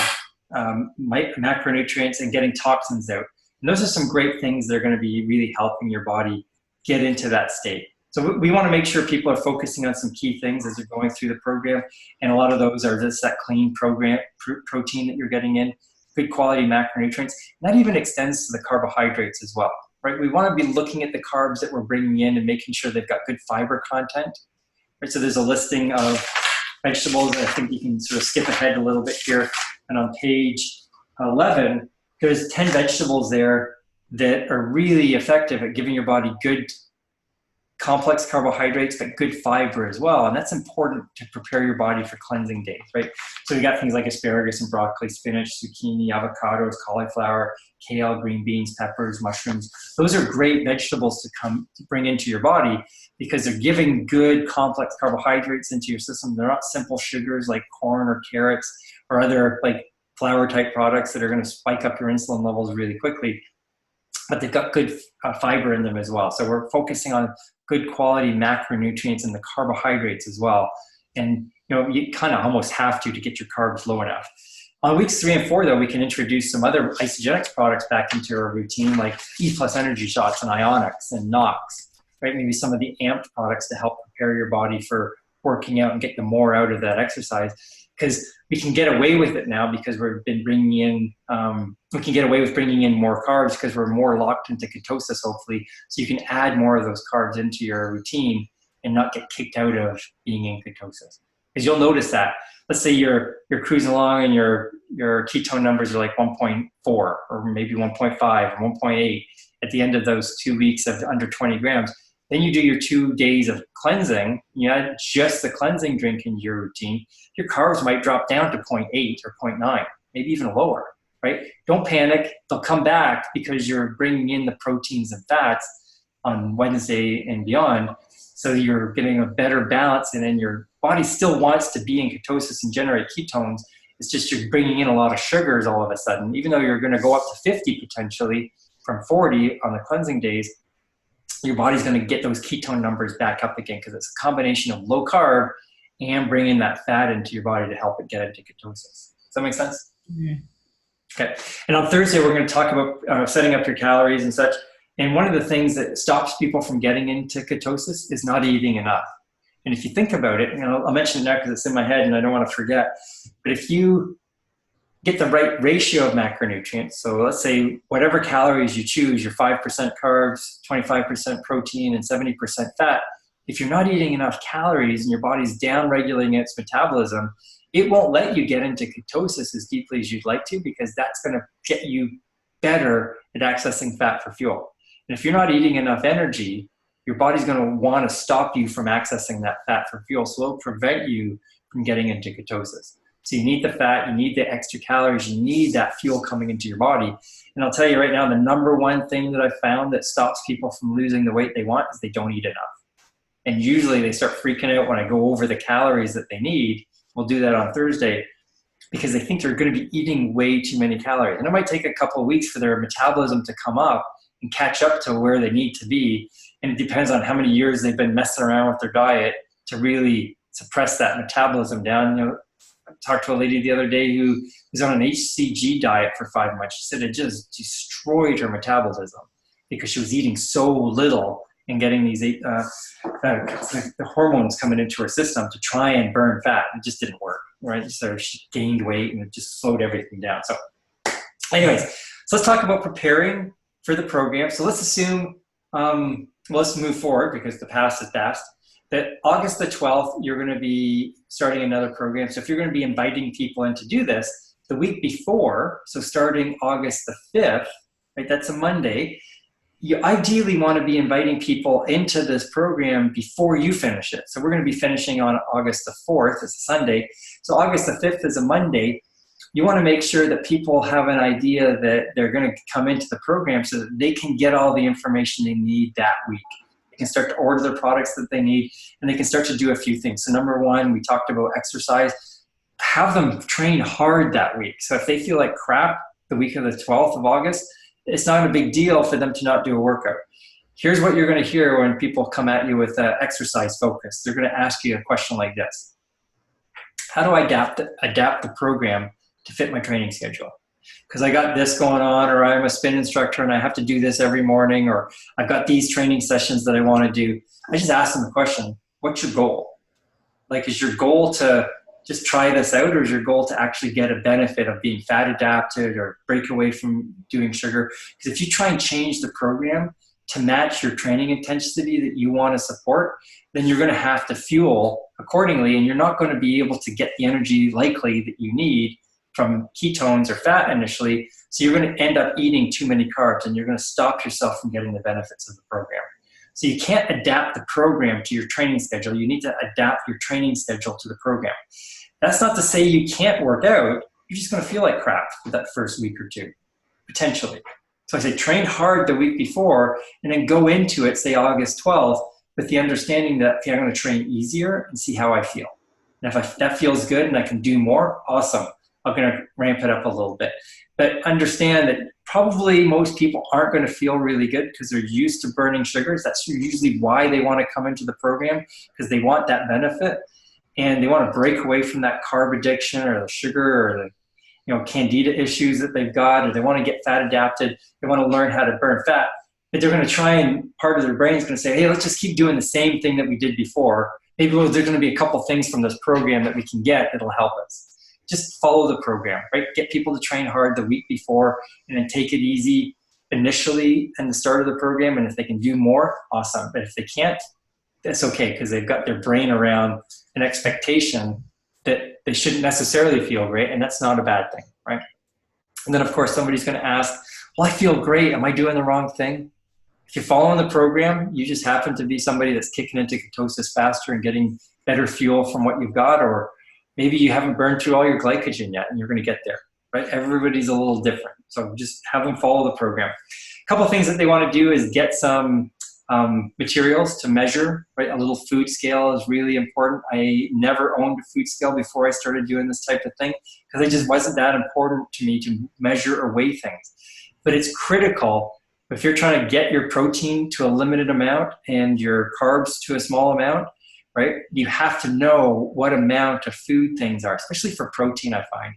macronutrients, and getting toxins out. And those are some great things that are going to be really helping your body get into that state. So we want to make sure people are focusing on some key things as they're going through the program. And a lot of those are just that clean protein that you're getting in, good quality macronutrients. And that even extends to the carbohydrates as well, right? We want to be looking at the carbs that we're bringing in and making sure they've got good fiber content. Right? So there's a listing of vegetables. I think you can sort of skip ahead a little bit here. And on page 11, there's 10 vegetables there that are really effective at giving your body good complex carbohydrates, but good fiber as well. And that's important to prepare your body for cleansing days, right? So we got things like asparagus and broccoli, spinach, zucchini, avocados, cauliflower, kale, green beans, peppers, mushrooms. Those are great vegetables to bring into your body because they're giving good complex carbohydrates into your system. They're not simple sugars like corn or carrots or other like flour type products that are going to spike up your insulin levels really quickly, but they've got good fiber in them as well. So we're focusing on good quality macronutrients and the carbohydrates as well. And you kind of almost have to get your carbs low enough. On weeks 3 and 4, though, we can introduce some other Isogenics products back into our routine, like E+ energy shots and Ionics and Nox, right? Maybe some of the amped products to help prepare your body for working out and get the more out of that exercise. Because we can get away with it now because we've been bringing in, we can get away with bringing in more carbs because we're more locked into ketosis, hopefully. So you can add more of those carbs into your routine and not get kicked out of being in ketosis. Because you'll notice that. Let's say you're cruising along and your ketone numbers are like 1.4 or maybe 1.5 or 1.8 at the end of those 2 weeks of under 20 grams. then you do your 2 days of cleansing, you add just the cleansing drink into your routine, your carbs might drop down to 0.8 or 0.9, maybe even lower, right? Don't panic. They'll come back because you're bringing in the proteins and fats on Wednesday and beyond. So you're getting a better balance, and then your body still wants to be in ketosis and generate ketones. It's just you're bringing in a lot of sugars all of a sudden, even though you're going to go up to 50 potentially from 40 on the cleansing days. Your body's going to get those ketone numbers back up again because it's a combination of low carb and bringing that fat into your body to help it get into ketosis. Does that make sense? Mm-hmm. Okay. And on Thursday, we're going to talk about setting up your calories and such. And one of the things that stops people from getting into ketosis is not eating enough. And if you think about it, I'll mention it now because it's in my head and I don't want to forget, but if you get the right ratio of macronutrients, so let's say whatever calories you choose, your 5% carbs, 25% protein, and 70% fat, if you're not eating enough calories and your body's down-regulating its metabolism, it won't let you get into ketosis as deeply as you'd like to, because that's going to get you better at accessing fat for fuel. And if you're not eating enough energy, your body's going to want to stop you from accessing that fat for fuel. So it'll prevent you from getting into ketosis. So you need the fat, you need the extra calories, you need that fuel coming into your body. And I'll tell you right now, the number one thing that I've found that stops people from losing the weight they want is they don't eat enough. And usually they start freaking out when I go over the calories that they need. We'll do that on Thursday, because they think they're going to be eating way too many calories. And it might take a couple of weeks for their metabolism to come up and catch up to where they need to be. And it depends on how many years they've been messing around with their diet to really suppress that metabolism down. I talked to a lady the other day who was on an HCG diet for 5 months. She said it just destroyed her metabolism because she was eating so little and getting these the hormones coming into her system to try and burn fat. It just didn't work, right? So she gained weight and it just slowed everything down. So anyways, so let's talk about preparing for the program. So let's assume, let's move forward because the past is past, that August the 12th, you're going to be starting another program. So if you're going to be inviting people in to do this, the week before, so starting August the 5th, right, that's a Monday, you ideally want to be inviting people into this program before you finish it. So we're going to be finishing on August the 4th, it's a Sunday. So August the 5th is a Monday. You want to make sure that people have an idea that they're going to come into the program so that they can get all the information they need that week. They can start to order the products that they need, and they can start to do a few things. So number one, we talked about exercise. Have them train hard that week. So if they feel like crap the week of the 12th of August, it's not a big deal for them to not do a workout. Here's what you're going to hear when people come at you with exercise focus. They're going to ask you a question like this. How do I adapt the program to fit my training schedule? Because I got this going on, or I'm a spin instructor and I have to do this every morning, or I've got these training sessions that I want to do. I just ask them the question, what's your goal? Like, is your goal to just try this out, or is your goal to actually get a benefit of being fat adapted or break away from doing sugar? Because if you try and change the program to match your training intensity that you want to support, then you're going to have to fuel accordingly, and you're not going to be able to get the energy likely that you need from ketones or fat initially. So you're going to end up eating too many carbs, and you're going to stop yourself from getting the benefits of the program. So you can't adapt the program to your training schedule. You need to adapt your training schedule to the program. That's not to say you can't work out. You're just going to feel like crap for that first week or two, potentially. So I say train hard the week before, and then go into it, say August 12th, with the understanding that, okay, I'm going to train easier and see how I feel. And if that feels good and I can do more, awesome. I'm going to ramp it up a little bit. But understand that probably most people aren't going to feel really good because they're used to burning sugars. That's usually why they want to come into the program, because they want that benefit. And they want to break away from that carb addiction or the sugar or the candida issues that they've got, or they want to get fat adapted. They want to learn how to burn fat. But they're going to try, and part of their brain is going to say, hey, let's just keep doing the same thing that we did before. Maybe there's going to be a couple things from this program that we can get that'll help us. Just follow the program, right? Get people to train hard the week before, and then take it easy initially in the start of the program. And if they can do more, awesome. But if they can't, that's okay, because they've got their brain around an expectation that they shouldn't necessarily feel great, and that's not a bad thing, right? And then, of course, somebody's going to ask, well, I feel great. Am I doing the wrong thing? If you're following the program, you just happen to be somebody that's kicking into ketosis faster and getting better fuel from what you've got, or maybe you haven't burned through all your glycogen yet and you're going to get there, right? Everybody's a little different. So just have them follow the program. A couple of things that they want to do is get some materials to measure, right? A little food scale is really important. I never owned a food scale before I started doing this type of thing because it just wasn't that important to me to measure or weigh things. But it's critical if you're trying to get your protein to a limited amount and your carbs to a small amount, right? You have to know what amount of food things are, especially for protein, I find.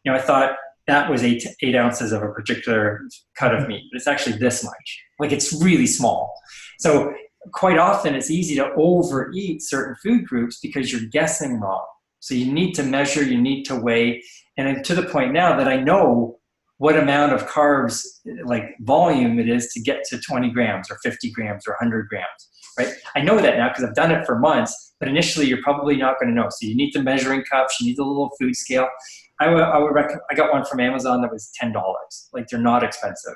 I thought that was eight ounces of a particular cut of meat, but it's actually this much. Like, it's really small. So quite often it's easy to overeat certain food groups because you're guessing wrong. So you need to measure, you need to weigh, and to the point now that I know what amount of carbs, like volume it is to get to 20 grams or 50 grams or 100 grams, right? I know that now because I've done it for months, but initially you're probably not going to know. So you need the measuring cups, you need the little food scale. I would recommend, I got one from Amazon that was $10. Like, they're not expensive.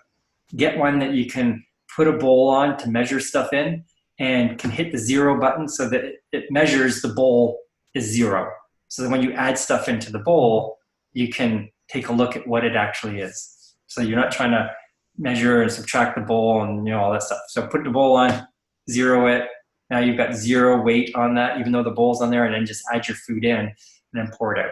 Get one that you can put a bowl on to measure stuff in and can hit the 0 button so that it measures the bowl is 0. So that when you add stuff into the bowl, you can take a look at what it actually is. So you're not trying to measure and subtract the bowl and all that stuff. So put the bowl on, 0 it. Now you've got 0 weight on that, even though the bowl's on there, and then just add your food in and then pour it out.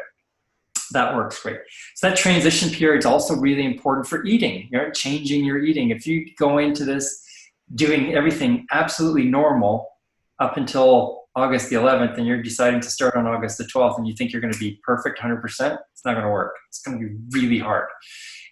That works great. So that transition period is also really important for eating. You're changing your eating. If you go into this doing everything absolutely normal up until August the 11th, and you're deciding to start on August the 12th, and you think you're going to be perfect 100%, it's not going to work. It's going to be really hard,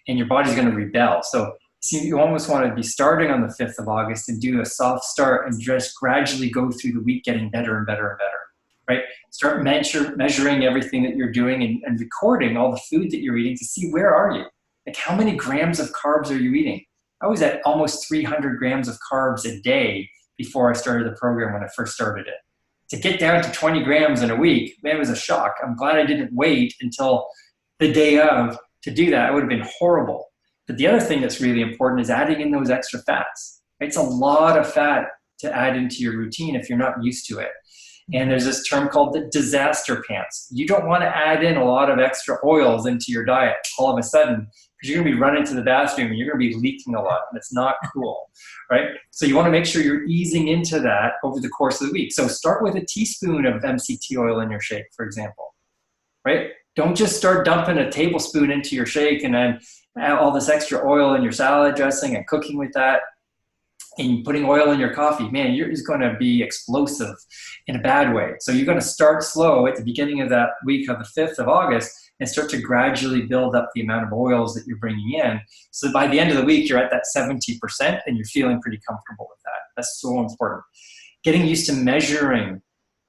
and your body's going to rebel. So you almost want to be starting on the 5th of August and do a soft start and just gradually go through the week getting better and better and better, right? Start measuring everything that you're doing and recording all the food that you're eating to see where are you? Like, how many grams of carbs are you eating? I was at almost 300 grams of carbs a day before I started the program when I first started it. To get down to 20 grams in a week, man, it was a shock. I'm glad I didn't wait until the day of to do that. It would have been horrible. But the other thing that's really important is adding in those extra fats. It's a lot of fat to add into your routine if you're not used to it. And there's this term called the disaster pants. You don't want to add in a lot of extra oils into your diet all of a sudden, because you're going to be running to the bathroom and you're going to be leaking a lot, and it's not cool, right? So you want to make sure you're easing into that over the course of the week. So start with a teaspoon of MCT oil in your shake, for example, right? Don't just start dumping a tablespoon into your shake and then add all this extra oil in your salad dressing and cooking with that and putting oil in your coffee. Man, you're just going to be explosive in a bad way. So you're going to start slow at the beginning of that week of the 5th of August and start to gradually build up the amount of oils that you're bringing in. So by the end of the week, you're at that 70% and you're feeling pretty comfortable with that. That's so important. Getting used to measuring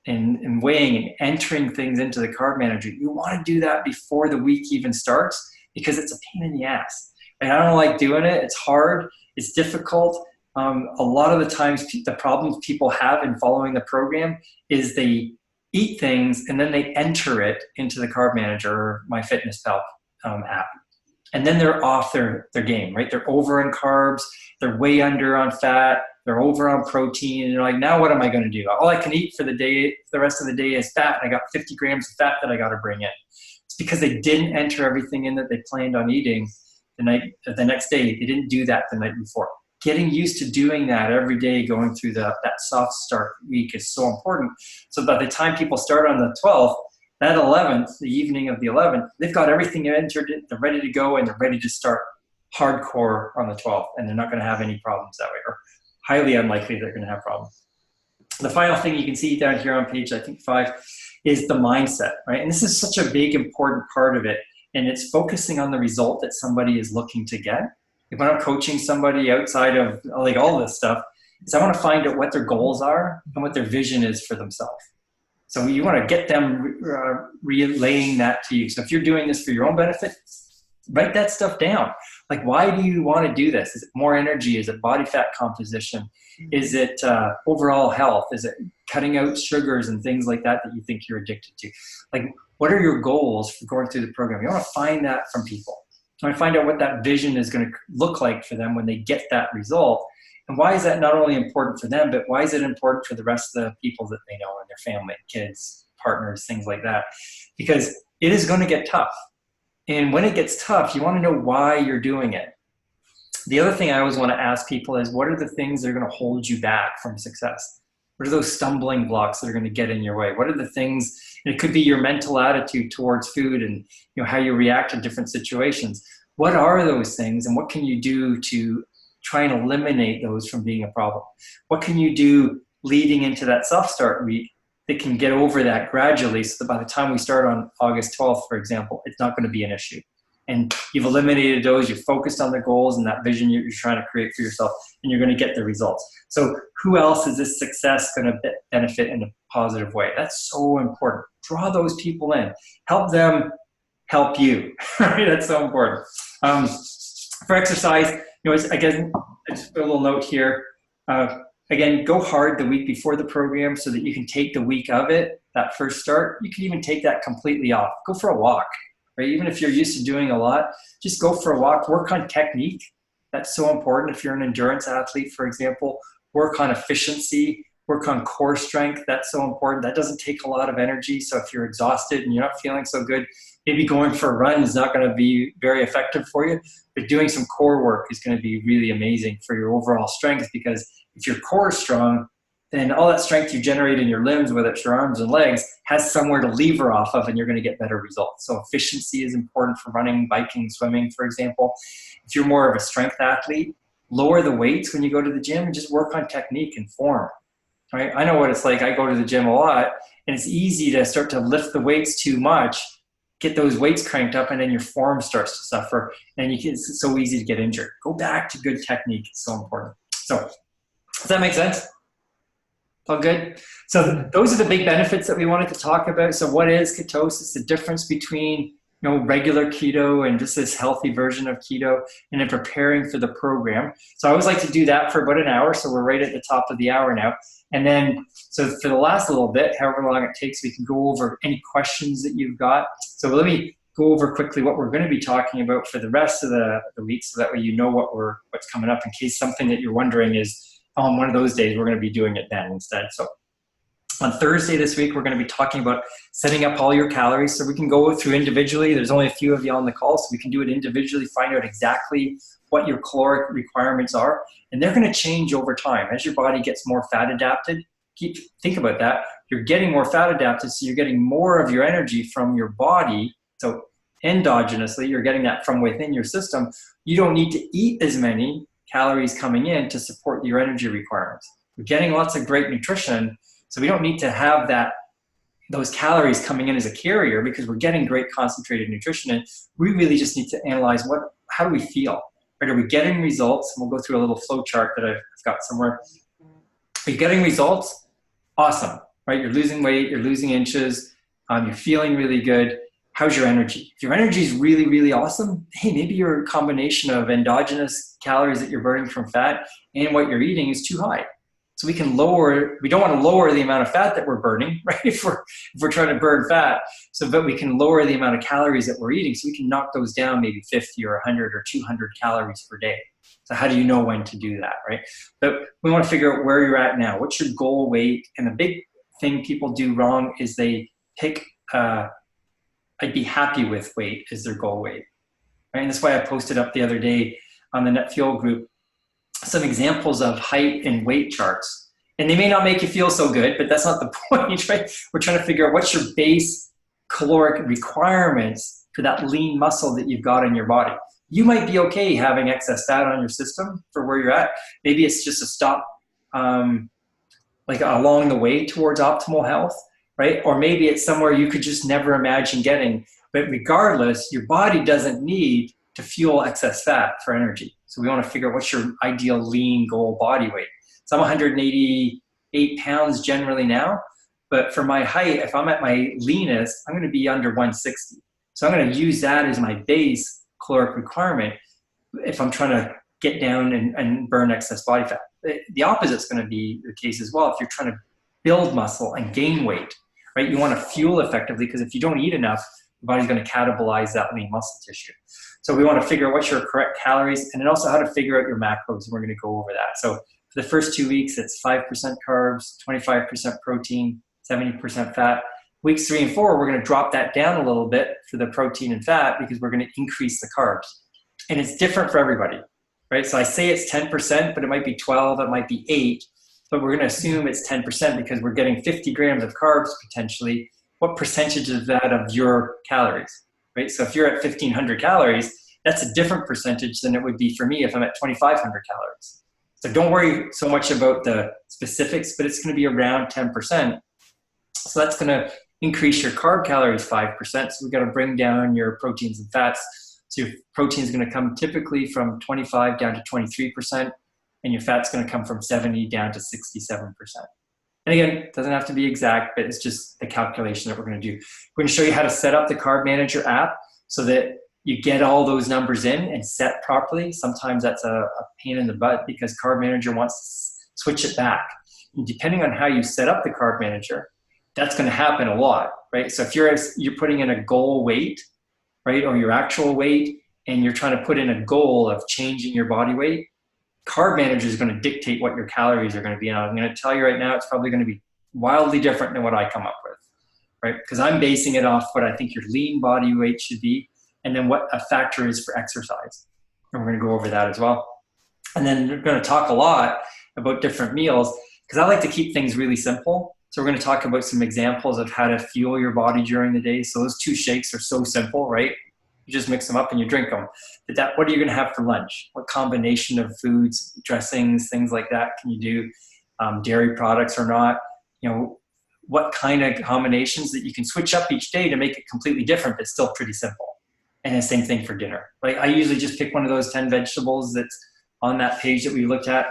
and weighing and entering things into the carb manager. You want to do that before the week even starts because it's a pain in the ass. And I don't like doing it. It's hard. It's difficult. A lot of the times the problems people have in following the program is they eat things and then they enter it into the carb manager or MyFitnessPal app. And then they're off their game, right? They're over on carbs, they're way under on fat, they're over on protein, and they're like, now what am I going to do? All I can eat for the day, the rest of the day is fat, and I got 50 grams of fat that I got to bring in. It's because they didn't enter everything in that they planned on eating the next day. They didn't do that the night before. Getting used to doing that every day, going through that soft start week is so important. So by the time people start on the 12th, that 11th, the evening of the 11th, they've got everything entered, they're ready to go, and they're ready to start hardcore on the 12th, and they're not going to have any problems that way, or highly unlikely they're going to have problems. The final thing you can see down here on page, I think 5, is the mindset, right? And this is such a big, important part of it, and it's focusing on the result that somebody is looking to get. If I'm coaching somebody outside of like all this stuff, is I want to find out what their goals are and what their vision is for themselves. So you want to get them relaying that to you. So if you're doing this for your own benefit, write that stuff down. Like, why do you want to do this? Is it more energy? Is it body fat composition? Is it overall health? Is it cutting out sugars and things like that you think you're addicted to? Like, what are your goals for going through the program? You want to find that from people. You want to find out what that vision is going to look like for them when they get that result. And why is that not only important for them, but why is it important for the rest of the people that they know and their family, kids, partners, things like that? Because it is going to get tough. And when it gets tough, you want to know why you're doing it. The other thing I always want to ask people is, what are the things that are going to hold you back from success? What are those stumbling blocks that are going to get in your way? What are the things, and it could be your mental attitude towards food and how you react to different situations. What are those things, and what can you do to try and eliminate those from being a problem? What can you do leading into that self-start week that can get over that gradually, so that by the time we start on August 12th, for example, it's not going to be an issue? And you've eliminated those, you've focused on the goals and that vision you're trying to create for yourself, and you're going to get the results. So who else is this success going to benefit in a positive way? That's so important. Draw those people in. Help them help you. Right? That's so important. For exercise, again, just a little note here. Again, go hard the week before the program so that you can take the week of it, that first start. You can even take that completely off. Go for a walk. Right? Even if you're used to doing a lot, just go for a walk, work on technique. That's so important. If you're an endurance athlete, for example, work on efficiency, work on core strength. That's so important. That doesn't take a lot of energy. So if you're exhausted and you're not feeling so good, maybe going for a run is not going to be very effective for you, but doing some core work is going to be really amazing for your overall strength, because if your core is strong, then all that strength you generate in your limbs, whether it's your arms and legs, has somewhere to lever off of, and you're going to get better results. So efficiency is important for running, biking, swimming, for example. If you're more of a strength athlete, lower the weights when you go to the gym and just work on technique and form. Right? I know what it's like. I go to the gym a lot, and it's easy to start to lift the weights too much, get those weights cranked up, and then your form starts to suffer, and it's so easy to get injured. Go back to good technique. It's so important. So does that make sense? All good? So those are the big benefits that we wanted to talk about. So what is ketosis? The difference between regular keto and just this healthy version of keto, and then preparing for the program. So I always like to do that for about an hour. So we're right at the top of the hour now. And then, so for the last little bit, however long it takes, we can go over any questions that you've got. So let me go over quickly what we're going to be talking about for the rest of the week, so that way you know what's coming up, in case something that you're wondering is, on one of those days, we're going to be doing it then instead. So on Thursday this week, we're going to be talking about setting up all your calories. So we can go through individually. There's only a few of you on the call, so we can do it individually, find out exactly what your caloric requirements are. And they're going to change over time. As your body gets more fat adapted, think about that. You're getting more fat adapted, so you're getting more of your energy from your body. So endogenously, you're getting that from within your system. You don't need to eat as many calories coming in to support your energy requirements. We're getting lots of great nutrition, so we don't need to have those calories coming in as a carrier, because we're getting great concentrated nutrition. And we really just need to analyze how do we feel? Right? Are we getting results? And we'll go through a little flow chart that I've got somewhere. Are you getting results? Awesome, right? You're losing weight, you're losing inches, you're feeling really good. How's your energy? If your energy is really, really awesome, hey, maybe your combination of endogenous calories that you're burning from fat and what you're eating is too high. So we don't want to lower the amount of fat that we're burning, right? If we're trying to burn fat, but we can lower the amount of calories that we're eating, so we can knock those down maybe 50 or 100 or 200 calories per day. So how do you know when to do that, right? But we want to figure out where you're at now. What's your goal weight? And the big thing people do wrong is they pick I'd be happy with weight as their goal weight. Right? And that's why I posted up the other day on the Net Fuel group some examples of height and weight charts. And they may not make you feel so good, but that's not the point, right? We're trying to figure out what's your base caloric requirements for that lean muscle that you've got in your body. You might be okay having excess fat on your system for where you're at. Maybe it's just a stop like along the way towards optimal health. Right? Or maybe it's somewhere you could just never imagine getting. But regardless, your body doesn't need to fuel excess fat for energy. So we want to figure out what's your ideal lean goal body weight. So I'm 188 pounds generally now, but for my height, if I'm at my leanest, I'm going to be under 160. So I'm going to use that as my base caloric requirement if I'm trying to get down and burn excess body fat. The opposite is going to be the case as well if you're trying to build muscle and gain weight. Right? You want to fuel effectively, because if you don't eat enough, your body's going to catabolize that lean muscle tissue. So we want to figure out what's your correct calories, and then also how to figure out your macros, and we're going to go over that. So for the first 2 weeks, it's 5% carbs, 25% protein, 70% fat. Weeks 3 and 4, we're going to drop that down a little bit for the protein and fat because we're going to increase the carbs. And it's different for everybody, right? So I say it's 10%, but it might be 12, it might be 8, but we're going to assume it's 10% because we're getting 50 grams of carbs potentially. What percentage of that of your calories, right? So if you're at 1,500 calories, that's a different percentage than it would be for me if I'm at 2,500 calories. So don't worry so much about the specifics, but it's going to be around 10%. So that's going to increase your carb calories 5%. So we've got to bring down your proteins and fats. So your protein is going to come typically from 25 down to 23%, and your fat's going to come from 70 down to 67%. And again, it doesn't have to be exact, but it's just the calculation that we're going to do. We're going to show you how to set up the Carb Manager app so that you get all those numbers in and set properly. Sometimes that's a pain in the butt because Carb Manager wants to switch it back. And depending on how you set up the Carb Manager, that's going to happen a lot, right? So if you're putting in a goal weight, right, or your actual weight, and you're trying to put in a goal of changing your body weight, Carb Manager is going to dictate what your calories are going to be. And I'm going to tell you right now, it's probably going to be wildly different than what I come up with, right? Because I'm basing it off what I think your lean body weight should be, and then what a factor is for exercise. And we're going to go over that as well. And then we're going to talk a lot about different meals because I like to keep things really simple. So we're going to talk about some examples of how to fuel your body during the day. So those 2 shakes are so simple, right? You just mix them up and you drink them. But what are you going to have for lunch? What combination of foods, dressings, things like that can you do? Dairy products or not? You know, what kind of combinations that you can switch up each day to make it completely different, but still pretty simple. And the same thing for dinner. Like I usually just pick one of those 10 vegetables that's on that page that we looked at,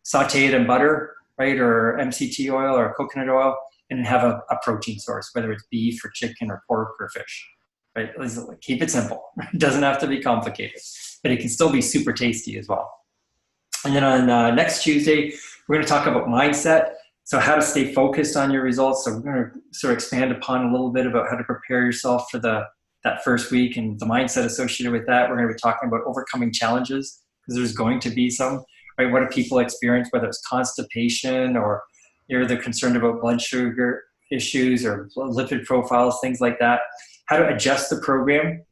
saute it in butter, right, or MCT oil or coconut oil, and have a protein source, whether it's beef or chicken or pork or fish. Right? Keep it simple. It doesn't have to be complicated, but it can still be super tasty as well. And then on next Tuesday, we're going to talk about mindset. So how to stay focused on your results. So we're going to sort of expand upon a little bit about how to prepare yourself for that first week and the mindset associated with that. We're going to be talking about overcoming challenges because there's going to be some, right? What do people experience, whether it's constipation or they're concerned about blood sugar issues or lipid profiles, things like that. How to adjust the program.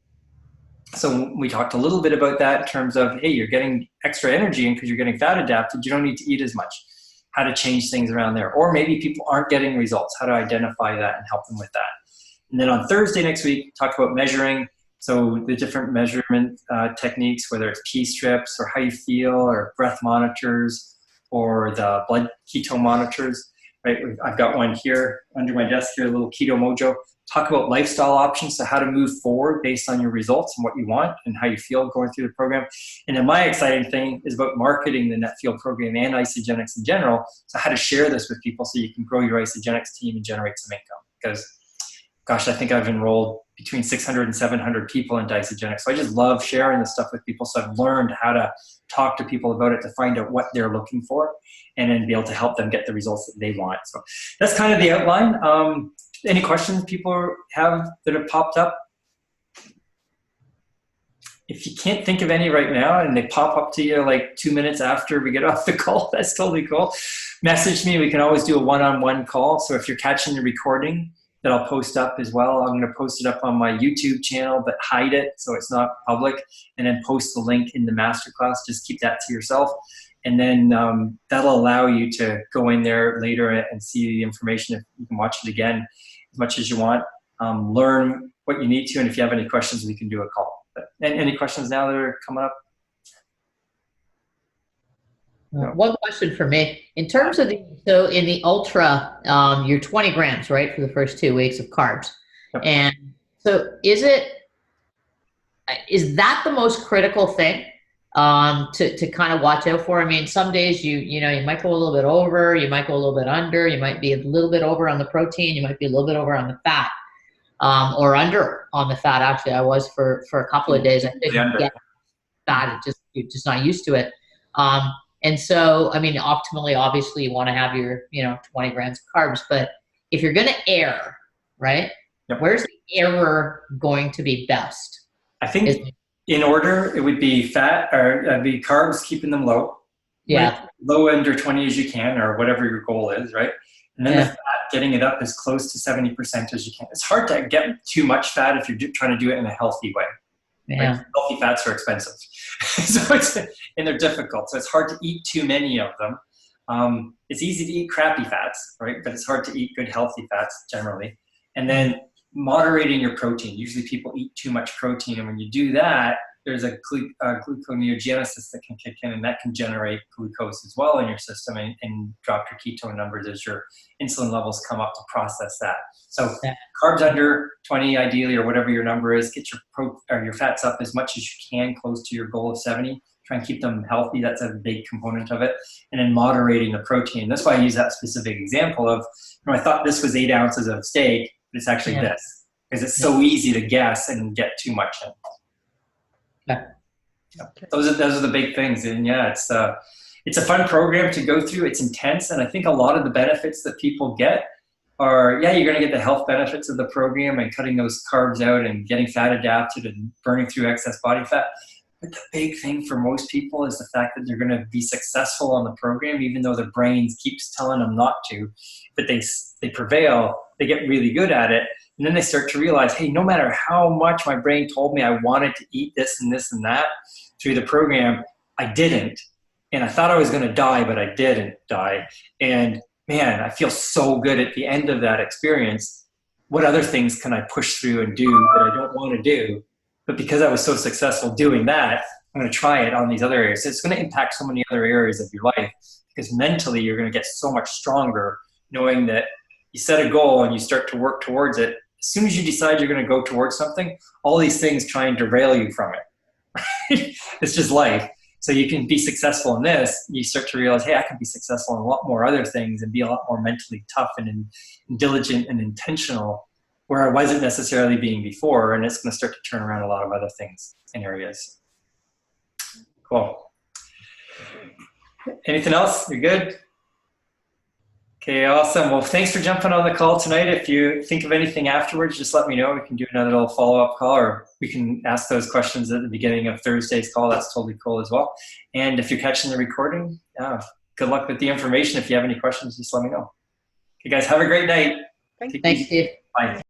So we talked a little bit about that in terms of, hey, you're getting extra energy and because you're getting fat adapted, you don't need to eat as much. How to change things around there. Or maybe people aren't getting results, how to identify that and help them with that. And then on Thursday next week, talk about measuring. So the different measurement techniques, whether it's pee strips or how you feel or breath monitors or the blood keto monitors, right? I've got one here under my desk here, a little Keto Mojo. Talk about lifestyle options, so how to move forward based on your results and what you want and how you feel going through the program. And then my exciting thing is about marketing the NetFuel program and Isogenics in general. So how to share this with people so you can grow your Isogenics team and generate some income. Because, gosh, I think I've enrolled between 600 and 700 people into Isogenics. So I just love sharing this stuff with people. So I've learned how to talk to people about it to find out what they're looking for and then be able to help them get the results that they want. So that's kind of the outline. Any questions people have that have popped up? If you can't think of any right now and they pop up to you like 2 minutes after we get off the call, that's totally cool. Message me. We can always do a one-on-one call. So if you're catching the recording that I'll post up as well, I'm going to post it up on my YouTube channel, but hide it so it's not public, and then post the link in the masterclass. Just keep that to yourself. And then that'll allow you to go in there later and see the information. If you can watch it again as much as you want, learn what you need to, and if you have any questions, we can do a call. But any questions now that are coming up? No. One question for me. In terms of so in the ultra, you're 20 grams, right, for the first 2 weeks of carbs. Yep. And so is that the most critical thing to kind of watch out for? I mean, some days you might go a little bit over, you might go a little bit under, you might be a little bit over on the protein, you might be a little bit over on the fat, or under on the fat. Actually, I was for a couple of days. I didn't get fat. You're just not used to it. And so, I mean, optimally, obviously, you want to have your 20 grams of carbs. But if you're going to err, right? Yep. Where's the error going to be best? I think in order, it would be fat, or it'd be carbs, keeping them low. Yeah. Right? Low under 20 as you can, or whatever your goal is, right? And then the fat, getting it up as close to 70% as you can. It's hard to get too much fat if you're trying to do it in a healthy way. Yeah. Right? Healthy fats are expensive. And they're difficult. So it's hard to eat too many of them. It's easy to eat crappy fats, right? But it's hard to eat good healthy fats generally. And then moderating your protein. Usually people eat too much protein, and when you do that, there's a gluconeogenesis that can kick in, and that can generate glucose as well in your system and drop your ketone numbers as your insulin levels come up to process that. So carbs under 20 ideally, or whatever your number is. Get your fats up as much as you can, close to your goal of 70. Try and keep them healthy. That's a big component of it. And then moderating the protein. That's why I use that specific example of, I thought this was 8 ounces of steak, but it's actually this, because it's so easy to guess and get too much in. Those are the big things. And it's a fun program to go through. It's intense. And I think a lot of the benefits that people get are, you're going to get the health benefits of the program and cutting those carbs out and getting fat adapted and burning through excess body fat. But the big thing for most people is the fact that they're going to be successful on the program, even though their brains keeps telling them not to. But they prevail, they get really good at it. And then they start to realize, hey, no matter how much my brain told me I wanted to eat this and this and that through the program, I didn't. And I thought I was going to die, but I didn't die. And man, I feel so good at the end of that experience. What other things can I push through and do that I don't want to do? But because I was so successful doing that, I'm going to try it on these other areas. So it's going to impact so many other areas of your life, because mentally you're going to get so much stronger knowing that you set a goal and you start to work towards it. As soon as you decide you're going to go towards something, all these things try and derail you from it. It's just life. So you can be successful in this. You start to realize, hey, I can be successful in a lot more other things and be a lot more mentally tough and diligent and intentional, where I wasn't necessarily being before. And it's going to start to turn around a lot of other things and areas. Cool. Anything else? You're good? Okay, awesome. Well, thanks for jumping on the call tonight. If you think of anything afterwards, just let me know. We can do another little follow-up call, or we can ask those questions at the beginning of Thursday's call. That's totally cool as well. And if you're catching the recording, good luck with the information. If you have any questions, just let me know. Okay, guys, have a great night. Thanks, Steve. Bye.